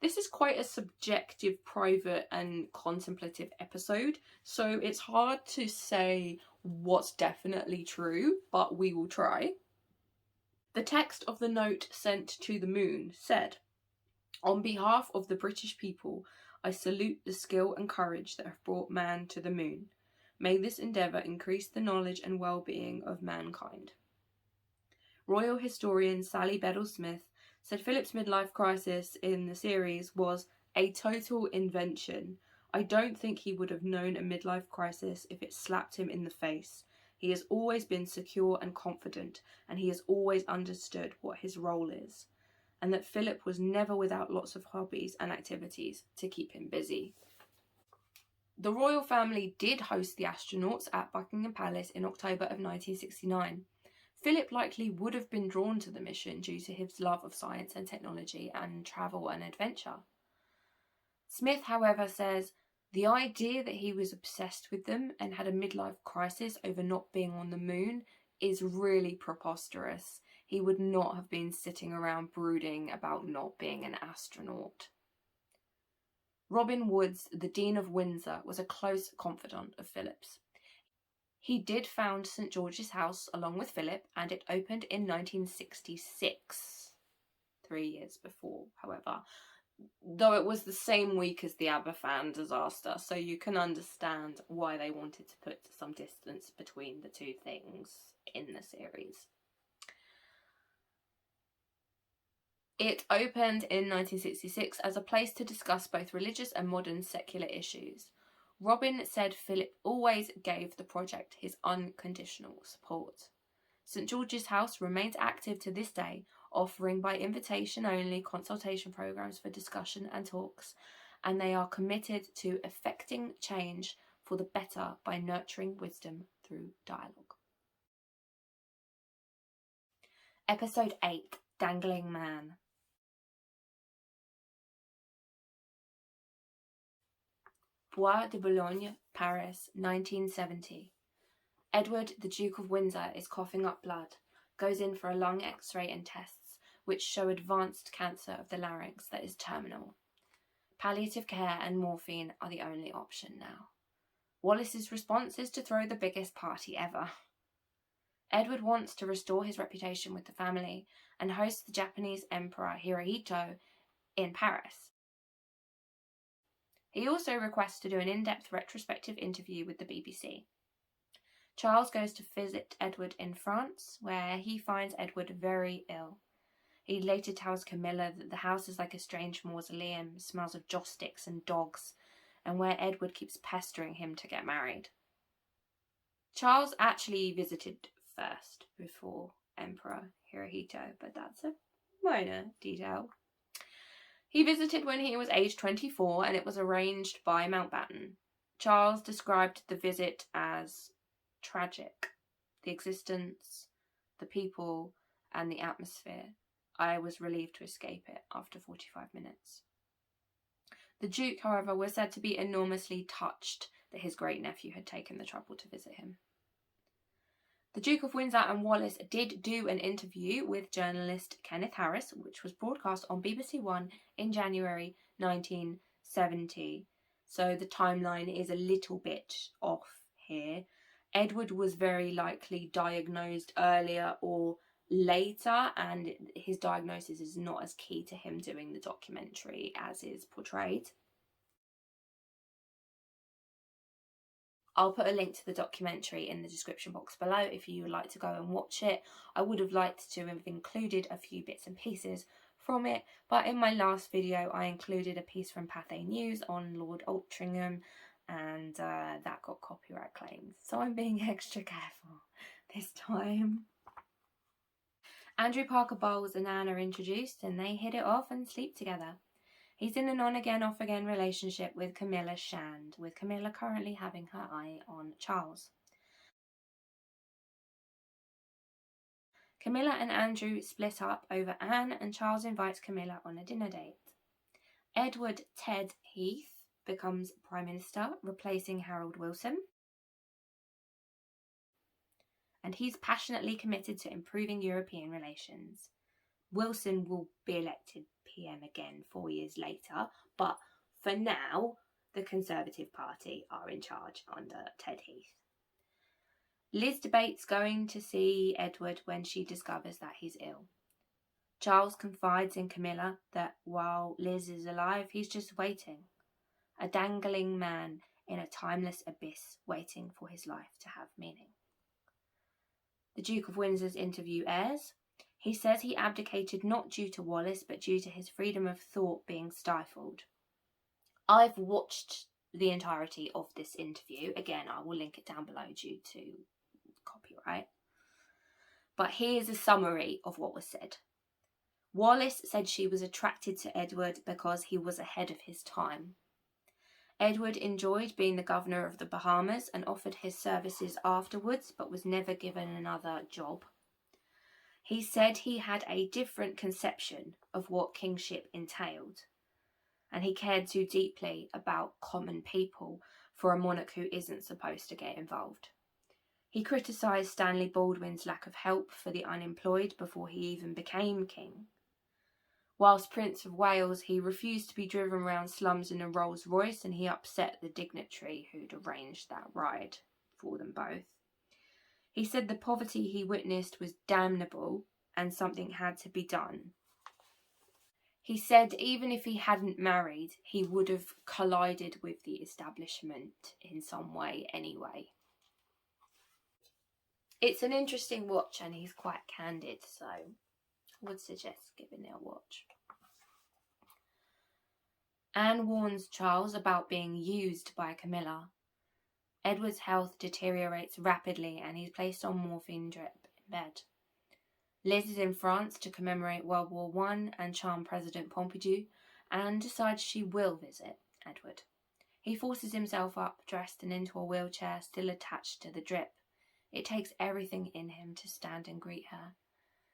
This is quite a subjective, private and contemplative episode, so it's hard to say what's definitely true, but we will try. The text of the note sent to the moon said, "On behalf of the British people, I salute the skill and courage that have brought man to the moon. May this endeavour increase the knowledge and well-being of mankind." Royal historian Sally Bedell-Smith said Philip's midlife crisis in the series was a total invention. I don't think he would have known a midlife crisis if it slapped him in the face. He has always been secure and confident, and he has always understood what his role is, and that Philip was never without lots of hobbies and activities to keep him busy. The royal family did host the astronauts at Buckingham Palace in October of 1969. Philip likely would have been drawn to the mission due to his love of science and technology and travel and adventure. Smith, however, says the idea that he was obsessed with them and had a midlife crisis over not being on the moon is really preposterous. He would not have been sitting around brooding about not being an astronaut. Robin Woods, the Dean of Windsor, was a close confidant of Philip's. He did found St George's House along with Philip, and it opened in 1966, 3 years before, however, though it was the same week as the Abba Fan disaster, so you can understand why they wanted to put some distance between the two things in the series. It opened in 1966 as a place to discuss both religious and modern secular issues. Robin said Philip always gave the project his unconditional support. St George's House remains active to this day, offering by invitation only consultation programs for discussion and talks, and they are committed to effecting change for the better by nurturing wisdom through dialogue. Episode 8, Dangling Man. Bois de Boulogne, Paris, 1970. Edward, the Duke of Windsor, is coughing up blood, goes in for a lung x-ray and tests, which show advanced cancer of the larynx that is terminal. Palliative care and morphine are the only option now. Wallace's response is to throw the biggest party ever. Edward wants to restore his reputation with the family and hosts the Japanese Emperor Hirohito in Paris. He also requests to do an in-depth retrospective interview with the BBC. Charles goes to visit Edward in France, where he finds Edward very ill. He later tells Camilla that the house is like a strange mausoleum, smells of joss sticks and dogs, and where Edward keeps pestering him to get married. Charles actually visited first before Emperor Hirohito, but that's a minor detail. He visited when he was aged 24, and it was arranged by Mountbatten. Charles described the visit as tragic. The existence, the people, and the atmosphere. I was relieved to escape it after 45 minutes. The Duke, however, was said to be enormously touched that his great-nephew had taken the trouble to visit him. The Duke of Windsor and Wallace did do an interview with journalist Kenneth Harris, which was broadcast on BBC One in January 1970. So the timeline is a little bit off here. Edward was very likely diagnosed earlier or later, and his diagnosis is not as key to him doing the documentary as is portrayed. I'll put a link to the documentary in the description box below if you would like to go and watch it. I would have liked to have included a few bits and pieces from it, but in my last video I included a piece from Pathé News on Lord Altrincham, and that got copyright claims, so I'm being extra careful this time. Andrew Parker Bowles and Anne are introduced, and they hit it off and sleep together. He's in an on-again, off-again relationship with Camilla Shand, with Camilla currently having her eye on Charles. Camilla and Andrew split up over Anne, and Charles invites Camilla on a dinner date. Edward Ted Heath becomes Prime Minister, replacing Harold Wilson. And he's passionately committed to improving European relations. Wilson will be elected PM again 4 years later, but for now, the Conservative Party are in charge under Ted Heath. Liz debates going to see Edward when she discovers that he's ill. Charles confides in Camilla that while Liz is alive, he's just waiting. A dangling man in a timeless abyss waiting for his life to have meaning. The Duke of Windsor's interview airs. He says he abdicated not due to Wallace, but due to his freedom of thought being stifled. I've watched the entirety of this interview. Again, I will link it down below due to copyright. But here's a summary of what was said. Wallace said she was attracted to Edward because he was ahead of his time. Edward enjoyed being the governor of the Bahamas and offered his services afterwards, but was never given another job. He said he had a different conception of what kingship entailed, and he cared too deeply about common people for a monarch who isn't supposed to get involved. He criticised Stanley Baldwin's lack of help for the unemployed before he even became king. Whilst Prince of Wales, he refused to be driven around slums in a Rolls Royce, and he upset the dignitary who'd arranged that ride for them both. He said the poverty he witnessed was damnable and something had to be done. He said even if he hadn't married, he would have collided with the establishment in some way anyway. It's an interesting watch and he's quite candid, so I would suggest giving it a watch. Anne warns Charles about being used by Camilla. Edward's health deteriorates rapidly and he's placed on morphine drip in bed. Liz is in France to commemorate World War I and charm President Pompidou, and decides she will visit Edward. He forces himself up, dressed and into a wheelchair, still attached to the drip. It takes everything in him to stand and greet her.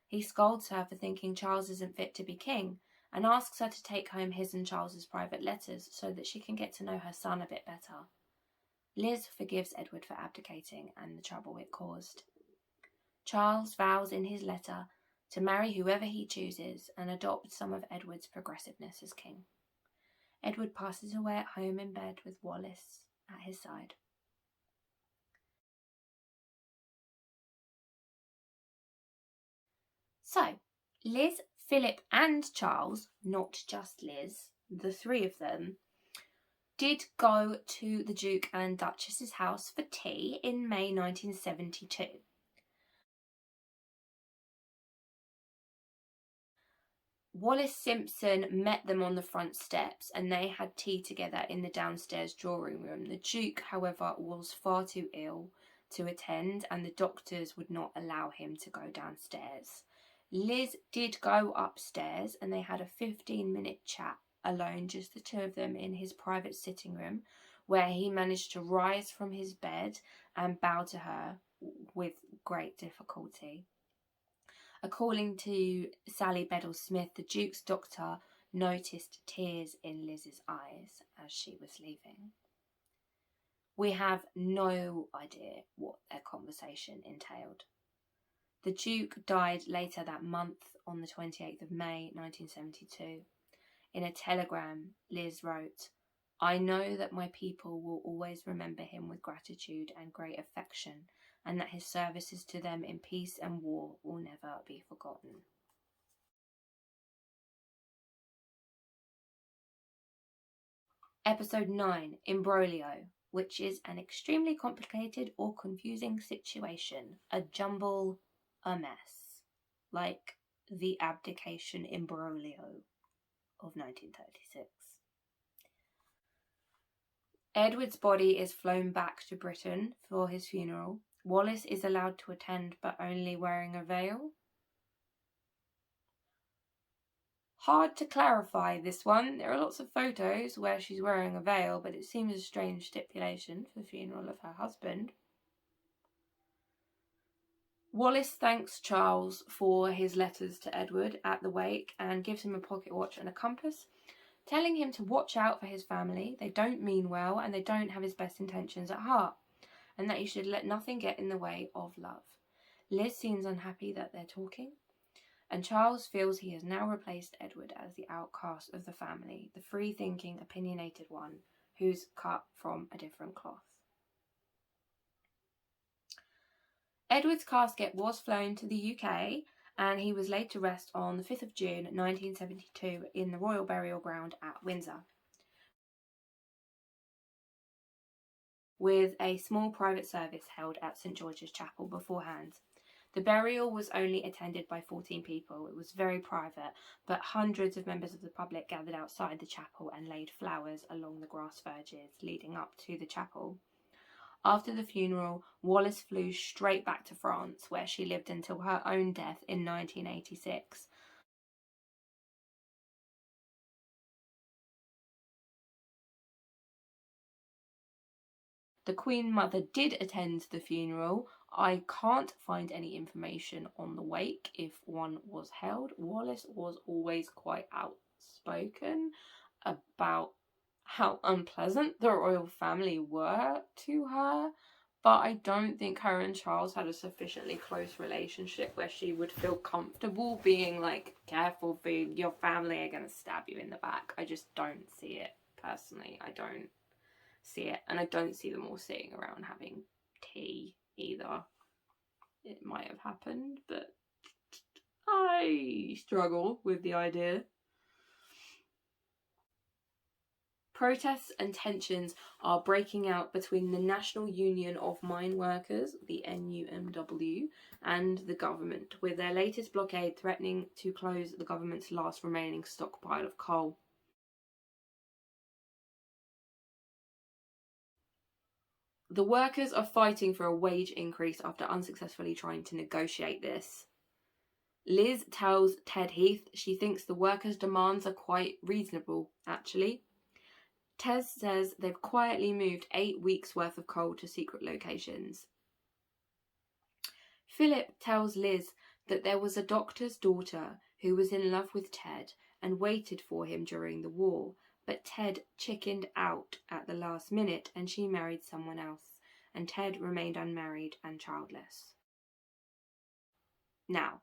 He scolds her for thinking Charles isn't fit to be king, and asks her to take home his and Charles's private letters so that she can get to know her son a bit better. Liz forgives Edward for abdicating and the trouble it caused. Charles vows in his letter to marry whoever he chooses and adopt some of Edward's progressiveness as king. Edward passes away at home in bed with Wallis at his side. So, Liz, Philip and Charles, not just Liz, the three of them, did go to the Duke and Duchess's house for tea in May 1972. Wallis Simpson met them on the front steps and they had tea together in the downstairs drawing room. The Duke, however, was far too ill to attend and the doctors would not allow him to go downstairs. Liz did go upstairs and they had a 15-minute chat alone, just the two of them in his private sitting room, where he managed to rise from his bed and bow to her with great difficulty. According to Sally Bedell-Smith, the Duke's doctor noticed tears in Liz's eyes as she was leaving. We have no idea what their conversation entailed. The Duke died later that month on the 28th of May 1972. In a telegram, Liz wrote, "I know that my people will always remember him with gratitude and great affection, and that his services to them in peace and war will never be forgotten." Episode 9, Imbroglio, which is an extremely complicated or confusing situation, a jumble, a mess, like the abdication imbroglio of 1936. Edward's body is flown back to Britain for his funeral. Wallis is allowed to attend but only wearing a veil. Hard to clarify this one. There are lots of photos where she's wearing a veil, but it seems a strange stipulation for the funeral of her husband. Wallis thanks Charles for his letters to Edward at the wake and gives him a pocket watch and a compass, telling him to watch out for his family. They don't mean well and they don't have his best intentions at heart, and that he should let nothing get in the way of love. Liz seems unhappy that they're talking, and Charles feels he has now replaced Edward as the outcast of the family, the free-thinking, opinionated one who's cut from a different cloth. Edward's casket was flown to the UK and he was laid to rest on the 5th of June 1972 in the Royal Burial Ground at Windsor, with a small private service held at St George's Chapel beforehand. The burial was only attended by 14 people. It was very private, but hundreds of members of the public gathered outside the chapel and laid flowers along the grass verges leading up to the chapel. After the funeral, Wallis flew straight back to France, where she lived until her own death in 1986. The Queen Mother did attend the funeral. I can't find any information on the wake if one was held. Wallis was always quite outspoken about how unpleasant the royal family were to her, but I don't think her and Charles had a sufficiently close relationship where she would feel comfortable being like, careful, for your family are going to stab you in the back. I just don't see it, personally. I don't see it, and I don't see them all sitting around having tea either. It might have happened, but I struggle with the idea. Protests and tensions are breaking out between the National Union of Mine Workers, the NUMW, and the government, with their latest blockade threatening to close the government's last remaining stockpile of coal. The workers are fighting for a wage increase after unsuccessfully trying to negotiate this. Liz tells Ted Heath she thinks the workers' demands are quite reasonable, actually. Tez says they've quietly moved 8 weeks' worth of coal to secret locations. Philip tells Liz that there was a doctor's daughter who was in love with Ted and waited for him during the war, but Ted chickened out at the last minute and she married someone else, and Ted remained unmarried and childless. Now,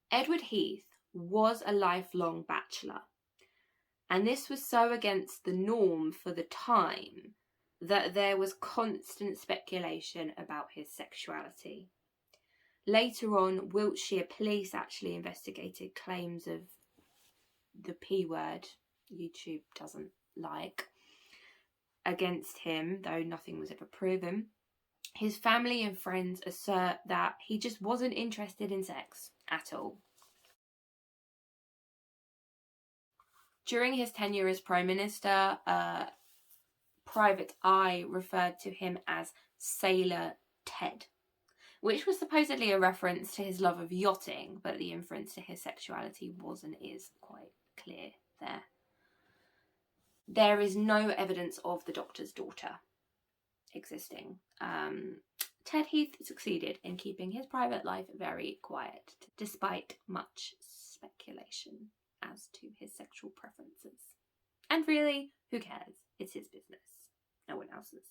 Edward Heath was a lifelong bachelor, and this was so against the norm for the time that there was constant speculation about his sexuality. Later on, Wiltshire police actually investigated claims of the P word YouTube doesn't like against him, though nothing was ever proven. His family and friends assert that he just wasn't interested in sex at all. During his tenure as Prime Minister, Private Eye referred to him as Sailor Ted, which was supposedly a reference to his love of yachting, but the inference to his sexuality was and is quite clear there. There is no evidence of the doctor's daughter existing. Ted Heath succeeded in keeping his private life very quiet, despite much speculation as to his sexual preferences. And really, who cares? It's his business, no one else's.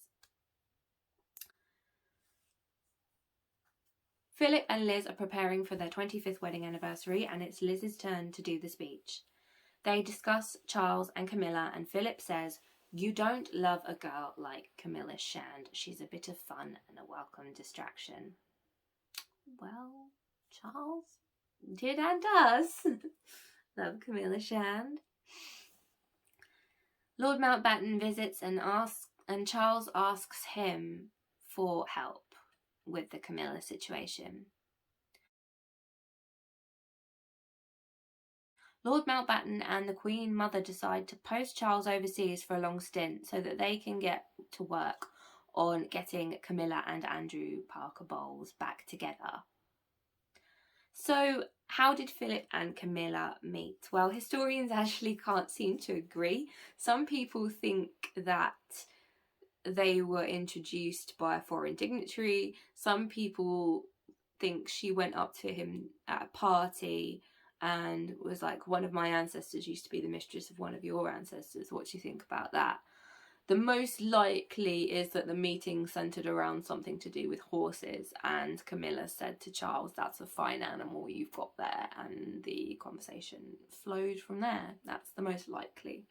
Philip and Liz are preparing for their 25th wedding anniversary, and it's Liz's turn to do the speech. They discuss Charles and Camilla, and Philip says, "You don't love a girl like Camilla Shand. She's a bit of fun and a welcome distraction." Well, Charles did and does love Camilla Shand. Lord Mountbatten visits and Charles asks him for help with the Camilla situation. Lord Mountbatten and the Queen Mother decide to post Charles overseas for a long stint so that they can get to work on getting Camilla and Andrew Parker Bowles back together. So, how did Philip and Camilla meet? Well, historians actually can't seem to agree. Some people think that they were introduced by a foreign dignitary. Some people think she went up to him at a party and was like, "One of my ancestors used to be the mistress of one of your ancestors. What do you think about that?" The most likely is that the meeting centred around something to do with horses, and Camilla said to Charles, "That's a fine animal you've got there," and the conversation flowed from there. That's the most likely.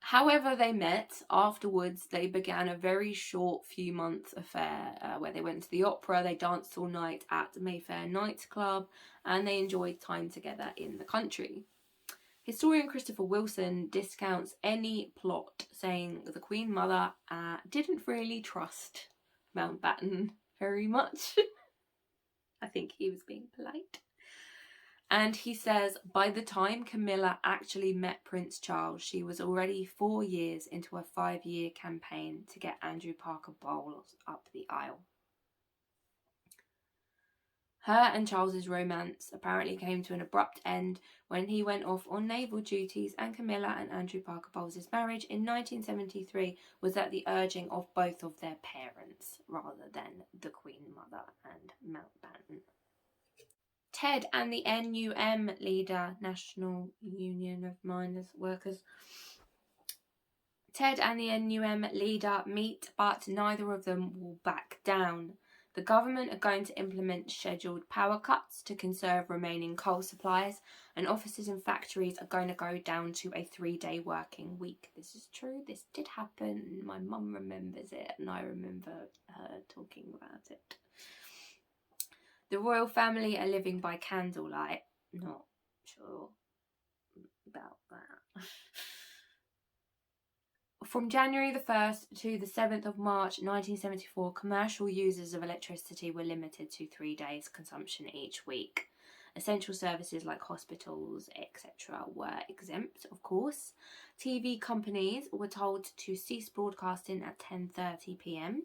However they met, afterwards they began a very short few-month affair where they went to the opera, they danced all night at Mayfair nightclub, and they enjoyed time together in the country. Historian Christopher Wilson discounts any plot, saying the Queen Mother didn't really trust Mountbatten very much. I think he was being polite. And he says, by the time Camilla actually met Prince Charles, she was already 4 years into a 5-year campaign to get Andrew Parker Bowles up the aisle. Her and Charles's romance apparently came to an abrupt end when he went off on naval duties, and Camilla and Andrew Parker Bowles' marriage in 1973 was at the urging of both of their parents rather than the Queen Mother and Mountbatten. Ted and the NUM leader, National Union of Miners Workers. Ted and the NUM leader meet, but neither of them will back down. The government are going to implement scheduled power cuts to conserve remaining coal supplies, and offices and factories are going to go down to a 3-day working week. This is true. This did happen. My mum remembers it, and I remember her talking about it. The royal family are living by candlelight. Not sure about that. From January the 1st to the 7th of March 1974, commercial users of electricity were limited to 3 days consumption each week. Essential services like hospitals, etc. were exempt, of course. TV companies were told to cease broadcasting at 10:30 p.m.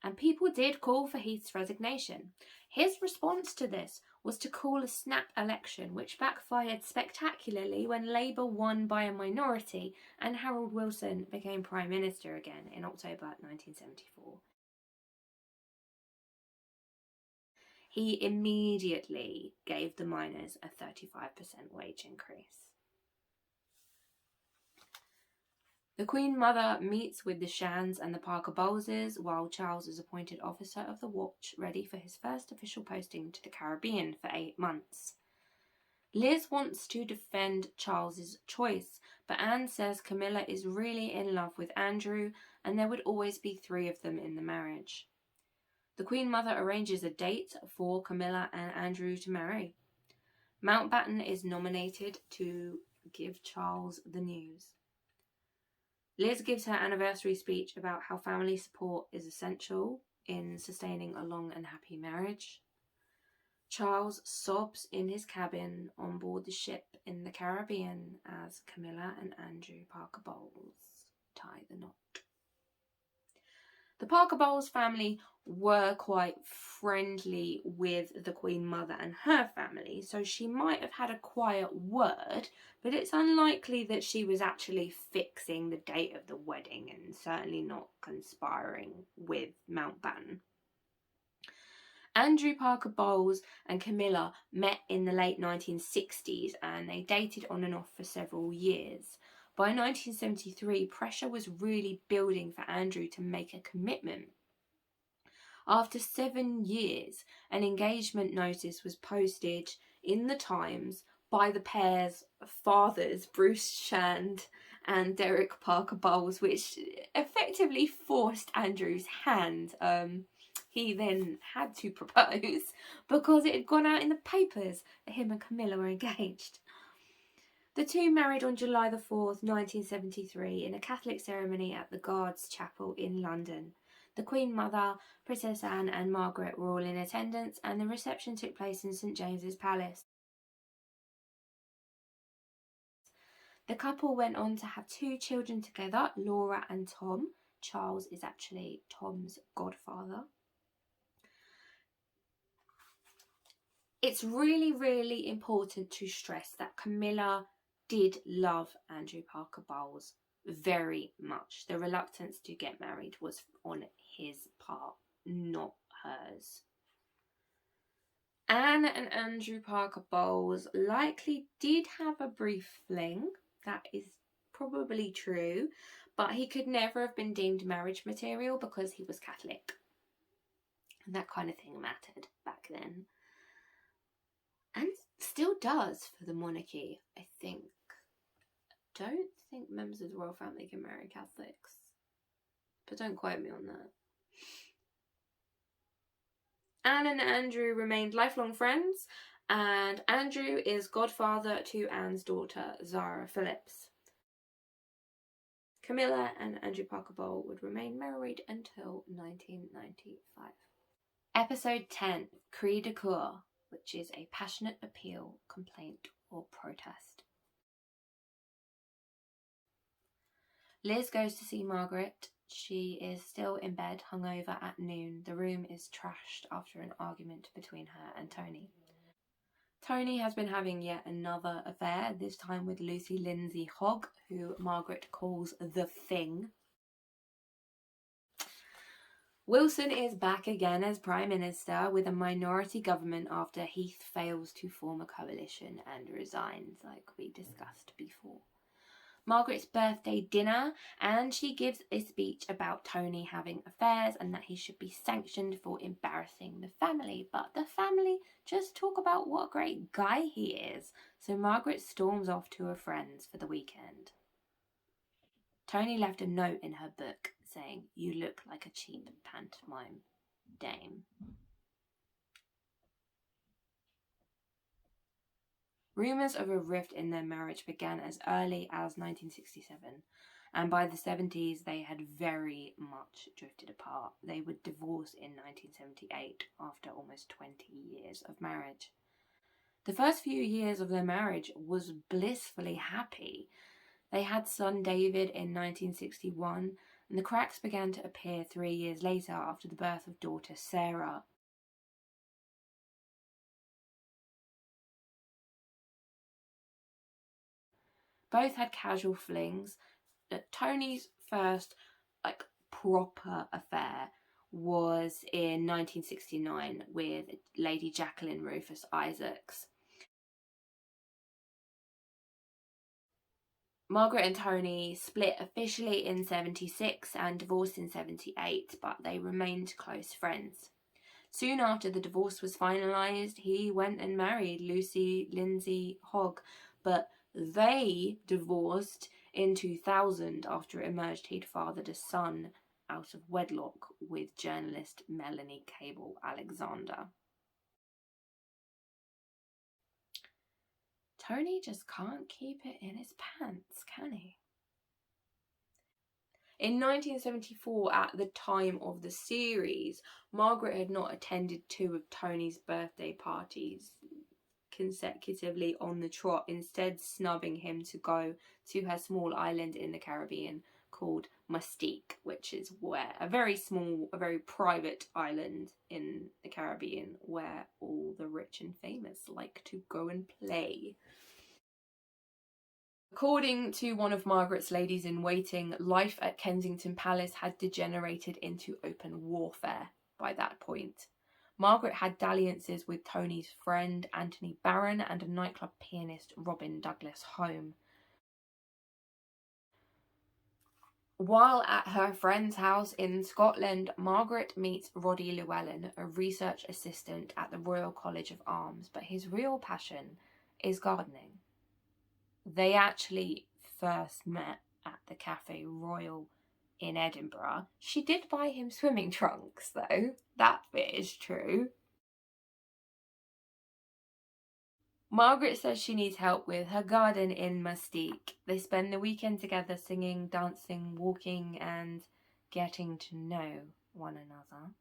And people did call for Heath's resignation. His response to this was to call a snap election, which backfired spectacularly when Labour won by a minority and Harold Wilson became Prime Minister again in October 1974. He immediately gave the miners a 35% wage increase. The Queen Mother meets with the Shans and the Parker Bowleses, while Charles is appointed Officer of the Watch, ready for his first official posting to the Caribbean for 8 months. Liz wants to defend Charles's choice, but Anne says Camilla is really in love with Andrew and there would always be 3 of them in the marriage. The Queen Mother arranges a date for Camilla and Andrew to marry. Mountbatten is nominated to give Charles the news. Liz gives her anniversary speech about how family support is essential in sustaining a long and happy marriage. Charles sobs in his cabin on board the ship in the Caribbean as Camilla and Andrew Parker Bowles tie the knot. The Parker Bowles family were quite friendly with the Queen Mother and her family, so she might have had a quiet word, but it's unlikely that she was actually fixing the date of the wedding and certainly not conspiring with Mountbatten. Andrew Parker Bowles and Camilla met in the late 1960s and they dated on and off for several years. By 1973, pressure was really building for Andrew to make a commitment. After 7 years, an engagement notice was posted in the Times by the pair's fathers, Bruce Shand and Derek Parker Bowles, which effectively forced Andrew's hand. He then had to propose because it had gone out in the papers that him and Camilla were engaged. The two married on July the 4th, 1973, in a Catholic ceremony at the Guards Chapel in London. The Queen Mother, Princess Anne and Margaret were all in attendance, and the reception took place in St James's Palace. The couple went on to have 2 children together, Laura and Tom. Charles is actually Tom's godfather. It's really, really important to stress that Camilla did love Andrew Parker Bowles very much. The reluctance to get married was on his part, not hers. Anne and Andrew Parker Bowles likely did have a brief fling. That is probably true, but he could never have been deemed marriage material because he was Catholic. And that kind of thing mattered back then. And still does for the monarchy, I think. Don't think members of the royal family can marry Catholics, but don't quote me on that. Anne and Andrew remained lifelong friends, and Andrew is godfather to Anne's daughter, Zara Phillips. Camilla and Andrew Parker Bowles would remain married until 1995. Episode 10, Cri de Coeur, which is a passionate appeal, complaint or protest. Liz goes to see Margaret She is still in bed, hungover at noon. The room is trashed after an argument between her and Tony. Tony has been having yet another affair, this time with Lucy Lindsay Hogg, who Margaret calls the Thing. Wilson is back again as Prime Minister with a minority government after Heath fails to form a coalition and resigns, like we discussed before. Margaret's birthday dinner, and she gives a speech about Tony having affairs and that he should be sanctioned for embarrassing the family. But the family just talk about what a great guy he is. So Margaret storms off to her friends for the weekend. Tony left a note in her book saying, "You look like a cheap pantomime dame." Rumours of a rift in their marriage began as early as 1967, and by the 70s they had very much drifted apart. They would divorce in 1978 after almost 20 years of marriage. The first few years of their marriage was blissfully happy. They had son David in 1961, and the cracks began to appear 3 years later after the birth of daughter Sarah. Both had casual flings. Tony's first proper affair was in 1969 with Lady Jacqueline Rufus Isaacs. Margaret and Tony split officially in 76 and divorced in 78, but they remained close friends. Soon after the divorce was finalised, he went and married Lucy Lindsay Hogg, but they divorced in 2000 after it emerged he'd fathered a son out of wedlock with journalist Melanie Cable Alexander. Tony just can't keep it in his pants, can he? In 1974, at the time of the series, Margaret had not attended 2 of Tony's birthday parties consecutively on the trot, instead snubbing him to go to her small island in the Caribbean called Mustique, which is where a very private island in the Caribbean where all the rich and famous like to go and play. According to one of Margaret's ladies-in-waiting, life at Kensington Palace had degenerated into open warfare by that point. Margaret had dalliances with Tony's friend Anthony Barron and a nightclub pianist Robin Douglas Home. While at her friend's house in Scotland, Margaret meets Roddy Llewellyn, a research assistant at the Royal College of Arms, but his real passion is gardening. They actually first met at the Café Royal in Edinburgh. She did buy him swimming trunks, though. That bit is true. Margaret says she needs help with her garden in Mustique. They spend the weekend together singing, dancing, walking, and getting to know one another.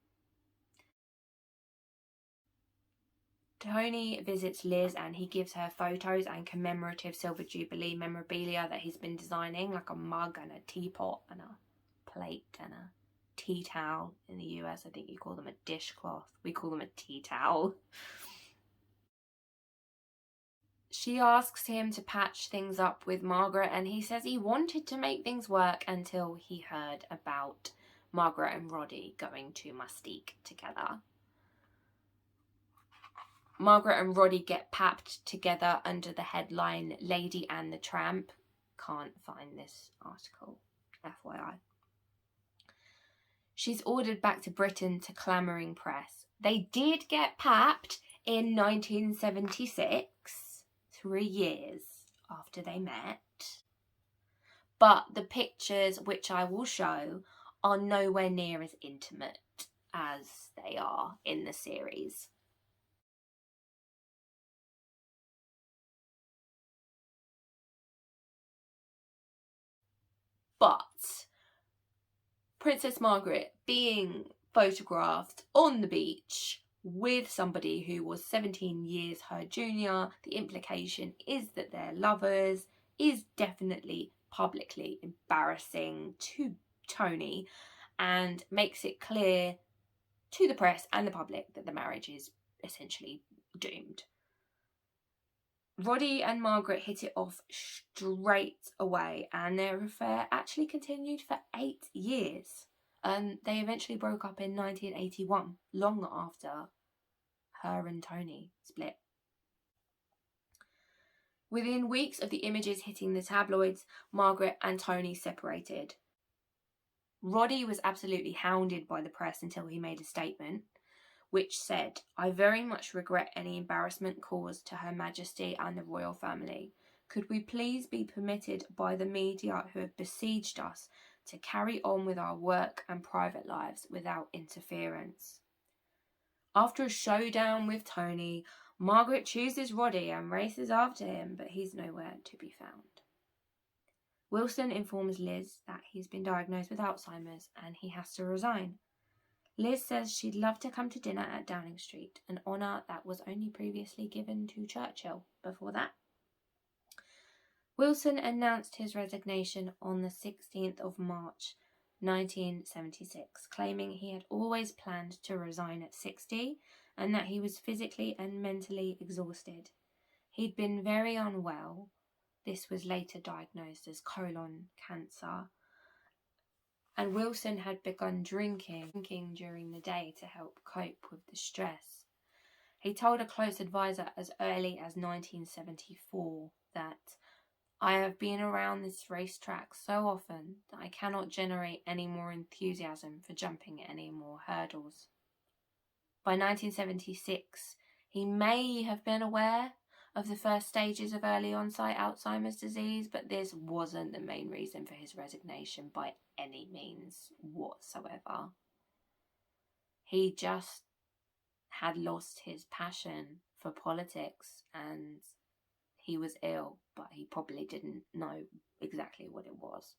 Tony visits Liz and he gives her photos and commemorative Silver Jubilee memorabilia that he's been designing, like a mug and a teapot and a plate and a tea towel. In the US, I think you call them a dishcloth. We call them a tea towel. She asks him to patch things up with Margaret, and he says he wanted to make things work until he heard about Margaret and Roddy going to Mustique together. Margaret and Roddy get papped together under the headline Lady and the Tramp. Can't find this article, FYI. She's ordered back to Britain to clamouring press. They did get papped in 1976, 3 years after they met. But the pictures, which I will show, are nowhere near as intimate as they are in the series. But Princess Margaret being photographed on the beach with somebody who was 17 years her junior, the implication is that they're lovers, is definitely publicly embarrassing to Tony and makes it clear to the press and the public that the marriage is essentially doomed. Roddy and Margaret hit it off straight away, and their affair actually continued for 8 years. They eventually broke up in 1981, long after her and Tony split. Within weeks of the images hitting the tabloids, Margaret and Tony separated. Roddy was absolutely hounded by the press until he made a statement, which said, "I very much regret any embarrassment caused to Her Majesty and the royal family. Could we please be permitted by the media who have besieged us to carry on with our work and private lives without interference?" After a showdown with Tony, Margaret chooses Roddy and races after him, but he's nowhere to be found. Wilson informs Liz that he's been diagnosed with Alzheimer's and he has to resign. Liz says she'd love to come to dinner at Downing Street, an honour that was only previously given to Churchill before that. Wilson announced his resignation on the 16th of March 1976, claiming he had always planned to resign at 60 and that he was physically and mentally exhausted. He'd been very unwell. This was later diagnosed as colon cancer. And Wilson had begun drinking during the day to help cope with the stress. He told a close advisor as early as 1974 that, "I have been around this racetrack so often that I cannot generate any more enthusiasm for jumping any more hurdles." By 1976, he may have been aware of the first stages of early onset Alzheimer's disease, but this wasn't the main reason for his resignation by any means whatsoever. He just had lost his passion for politics and he was ill, but he probably didn't know exactly what it was.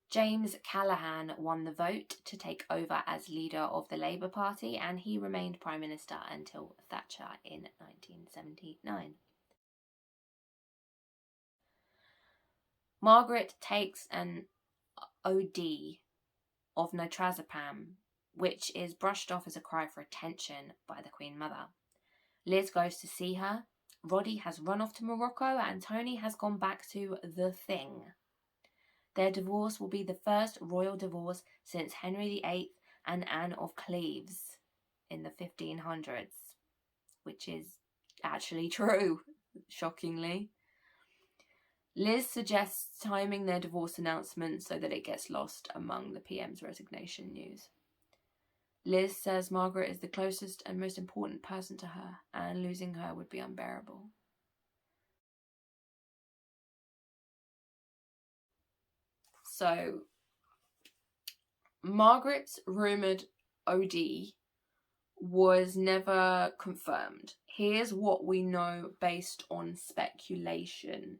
James Callaghan won the vote to take over as leader of the Labour Party, and he remained Prime Minister until Thatcher in 1979. Margaret takes an OD of nitrazepam, which is brushed off as a cry for attention by the Queen Mother. Liz goes to see her. Roddy has run off to Morocco, and Tony has gone back to the Thing. Their divorce will be the first royal divorce since Henry VIII and Anne of Cleves in the 1500s, which is actually true, shockingly. Liz suggests timing their divorce announcement so that it gets lost among the PM's resignation news. Liz says Margaret is the closest and most important person to her, and losing her would be unbearable. So, Margaret's rumoured OD was never confirmed. Here's what we know based on speculation.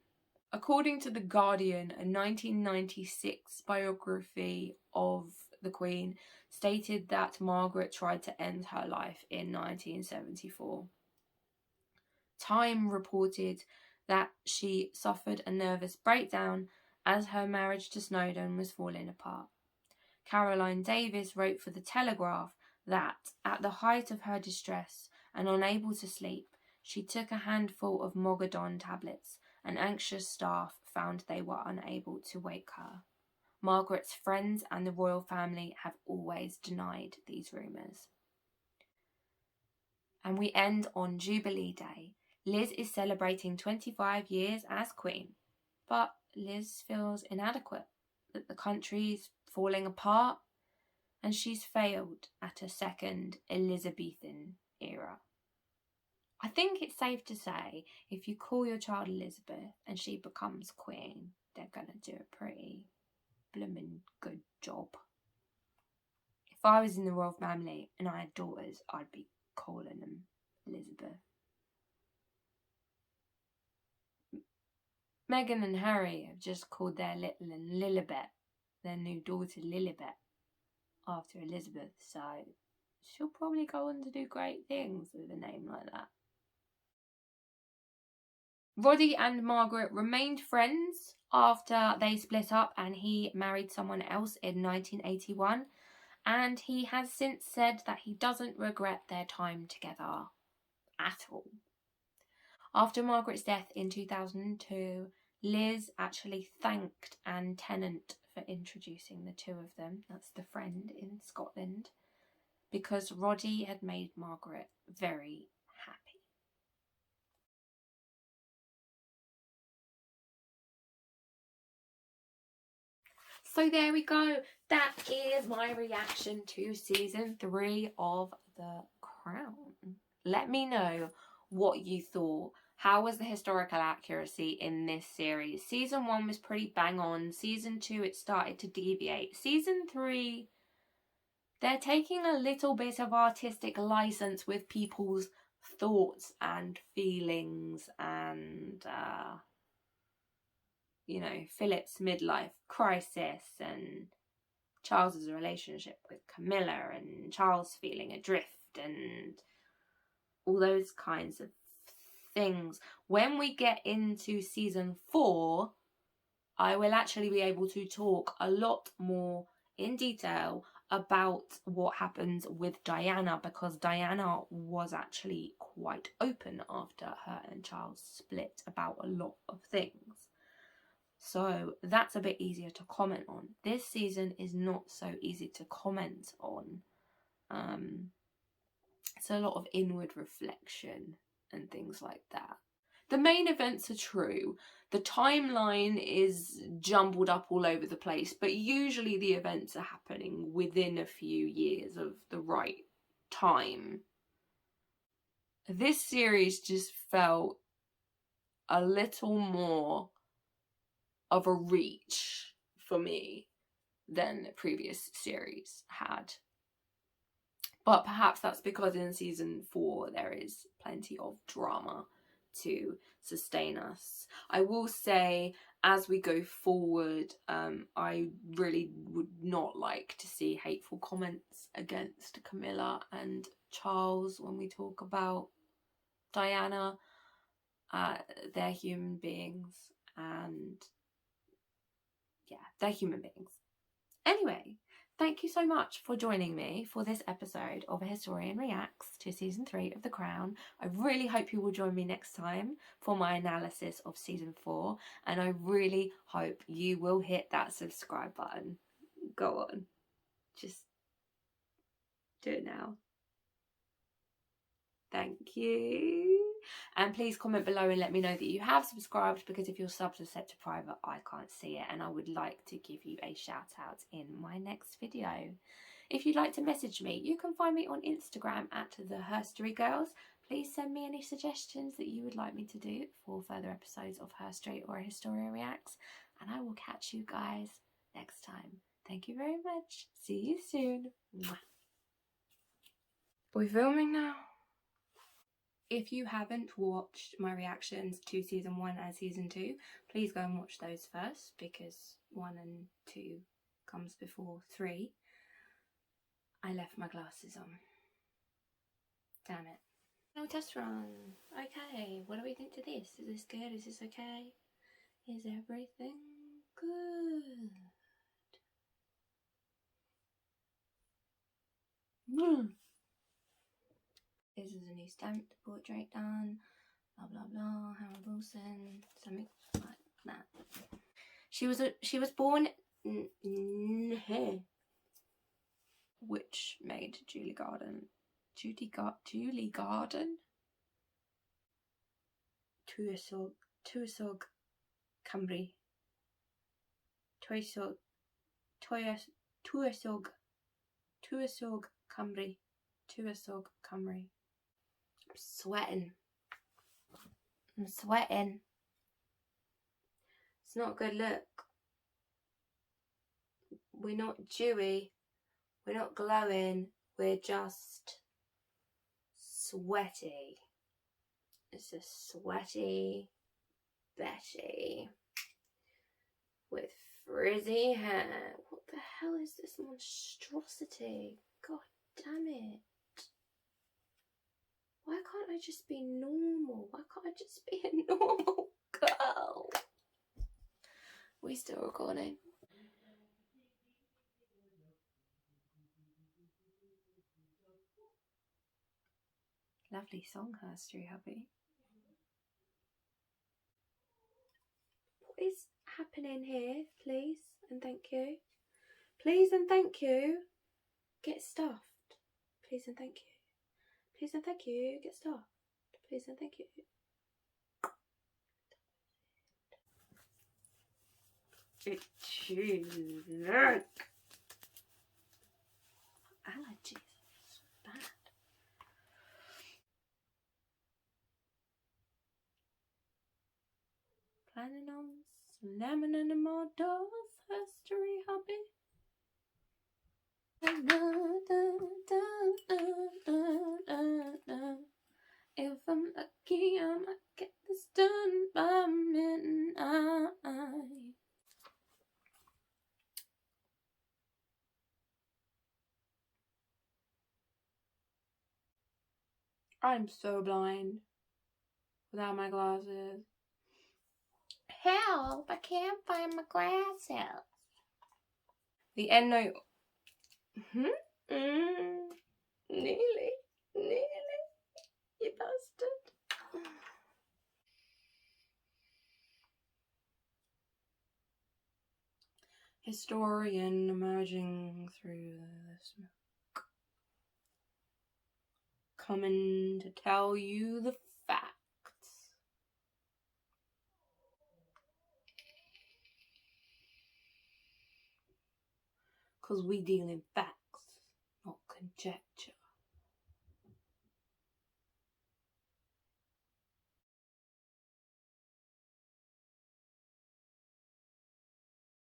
According to The Guardian, a 1996 biography of the Queen stated that Margaret tried to end her life in 1974. Time reported that she suffered a nervous breakdown as her marriage to Snowdon was falling apart. Caroline Davis wrote for The Telegraph that, at the height of her distress and unable to sleep, she took a handful of Mogadon tablets, and anxious staff found they were unable to wake her. Margaret's friends and the royal family have always denied these rumours. And we end on Jubilee Day. Liz is celebrating 25 years as Queen, but Liz feels inadequate, that the country's falling apart, and she's failed at a second Elizabethan era. I think it's safe to say if you call your child Elizabeth and she becomes Queen, they're gonna do a pretty bloomin' good job. If I was in the royal family and I had daughters, I'd be calling them Elizabeth. Meghan and Harry have just called their little one Lilibet, their new daughter Lilibet, after Elizabeth, so she'll probably go on to do great things with a name like that. Roddy and Margaret remained friends after they split up and he married someone else in 1981. And he has since said that he doesn't regret their time together at all. After Margaret's death in 2002, Liz actually thanked Anne Tennant for introducing the two of them, that's the friend in Scotland, because Roddy had made Margaret very happy. So there we go. That is my reaction to season 3 of The Crown. Let me know what you thought. How was the historical accuracy in this series? Season 1 was pretty bang on. Season 2, it started to deviate. Season 3, they're taking a little bit of artistic license with people's thoughts and feelings and, you know, Philip's midlife crisis and Charles's relationship with Camilla and Charles feeling adrift and all those kinds of things. When we get into season 4, I will actually be able to talk a lot more in detail about what happens with Diana, because Diana was actually quite open after her and Charles split about a lot of things. So that's a bit easier to comment on. This season is not so easy to comment on. It's a lot of inward reflection and things like that. The main events are true. The timeline is jumbled up all over the place, but usually the events are happening within a few years of the right time. This series just felt a little more of a reach for me than the previous series had. But perhaps that's because in season 4 there is plenty of drama to sustain us. I will say, as we go forward, I really would not like to see hateful comments against Camilla and Charles when we talk about Diana. They're human beings, and yeah, they're human beings. Anyway, thank you so much for joining me for this episode of A Historian Reacts to Season 3 of The Crown. I really hope you will join me next time for my analysis of Season 4, and I really hope you will hit that subscribe button. Go on, just do it now. Thank you. And please comment below and let me know that you have subscribed, because if your subs are set to private, I can't see it, and I would like to give you a shout out in my next video. If you'd like to message me, you can find me on Instagram at the Herstory Girls. Please send me any suggestions that you would like me to do for further episodes of Herstory or Historia Reacts, and I will catch you guys next time. Thank you very much. See you soon. Mwah. Are we filming now? If you haven't watched my reactions to season 1 and season 2, please go and watch those first, because 1 and 2 comes before 3. I left my glasses on. Damn it. No test run. Okay, what do we think to this? Is this good? Is this okay? Is everything good? This is a new stamped portrait done. Blah blah blah. Hannah Wilson. Something like that. She was born which made Julie Garden. Julie Garden. Tuasog Cymru. Tuasog Cymru. Tuasog Cymru. I'm sweating. It's not a good look. We're not dewy. We're not glowing. We're just sweaty. It's a sweaty Betty with frizzy hair. What the hell is this monstrosity? God damn it. Why can't I just be normal? Why can't I just be a normal go. We still recording. Lovely song, Herstory, hubby. What is happening here, please and thank you? Please and thank you. Get stuffed. Please and thank you. Please and thank you. Get stuffed. Please and thank you. Itchy neck. Allergies. So bad. Planning on slamming into more doors, Herstory, hubby. If I'm lucky, I might get this done by midnight. I'm so blind without my glasses. Help! I can't find my glasses. The end note. Nearly. You bastard. Historian emerging through the smoke. Coming to tell you the facts. Because we deal in facts, not conjecture.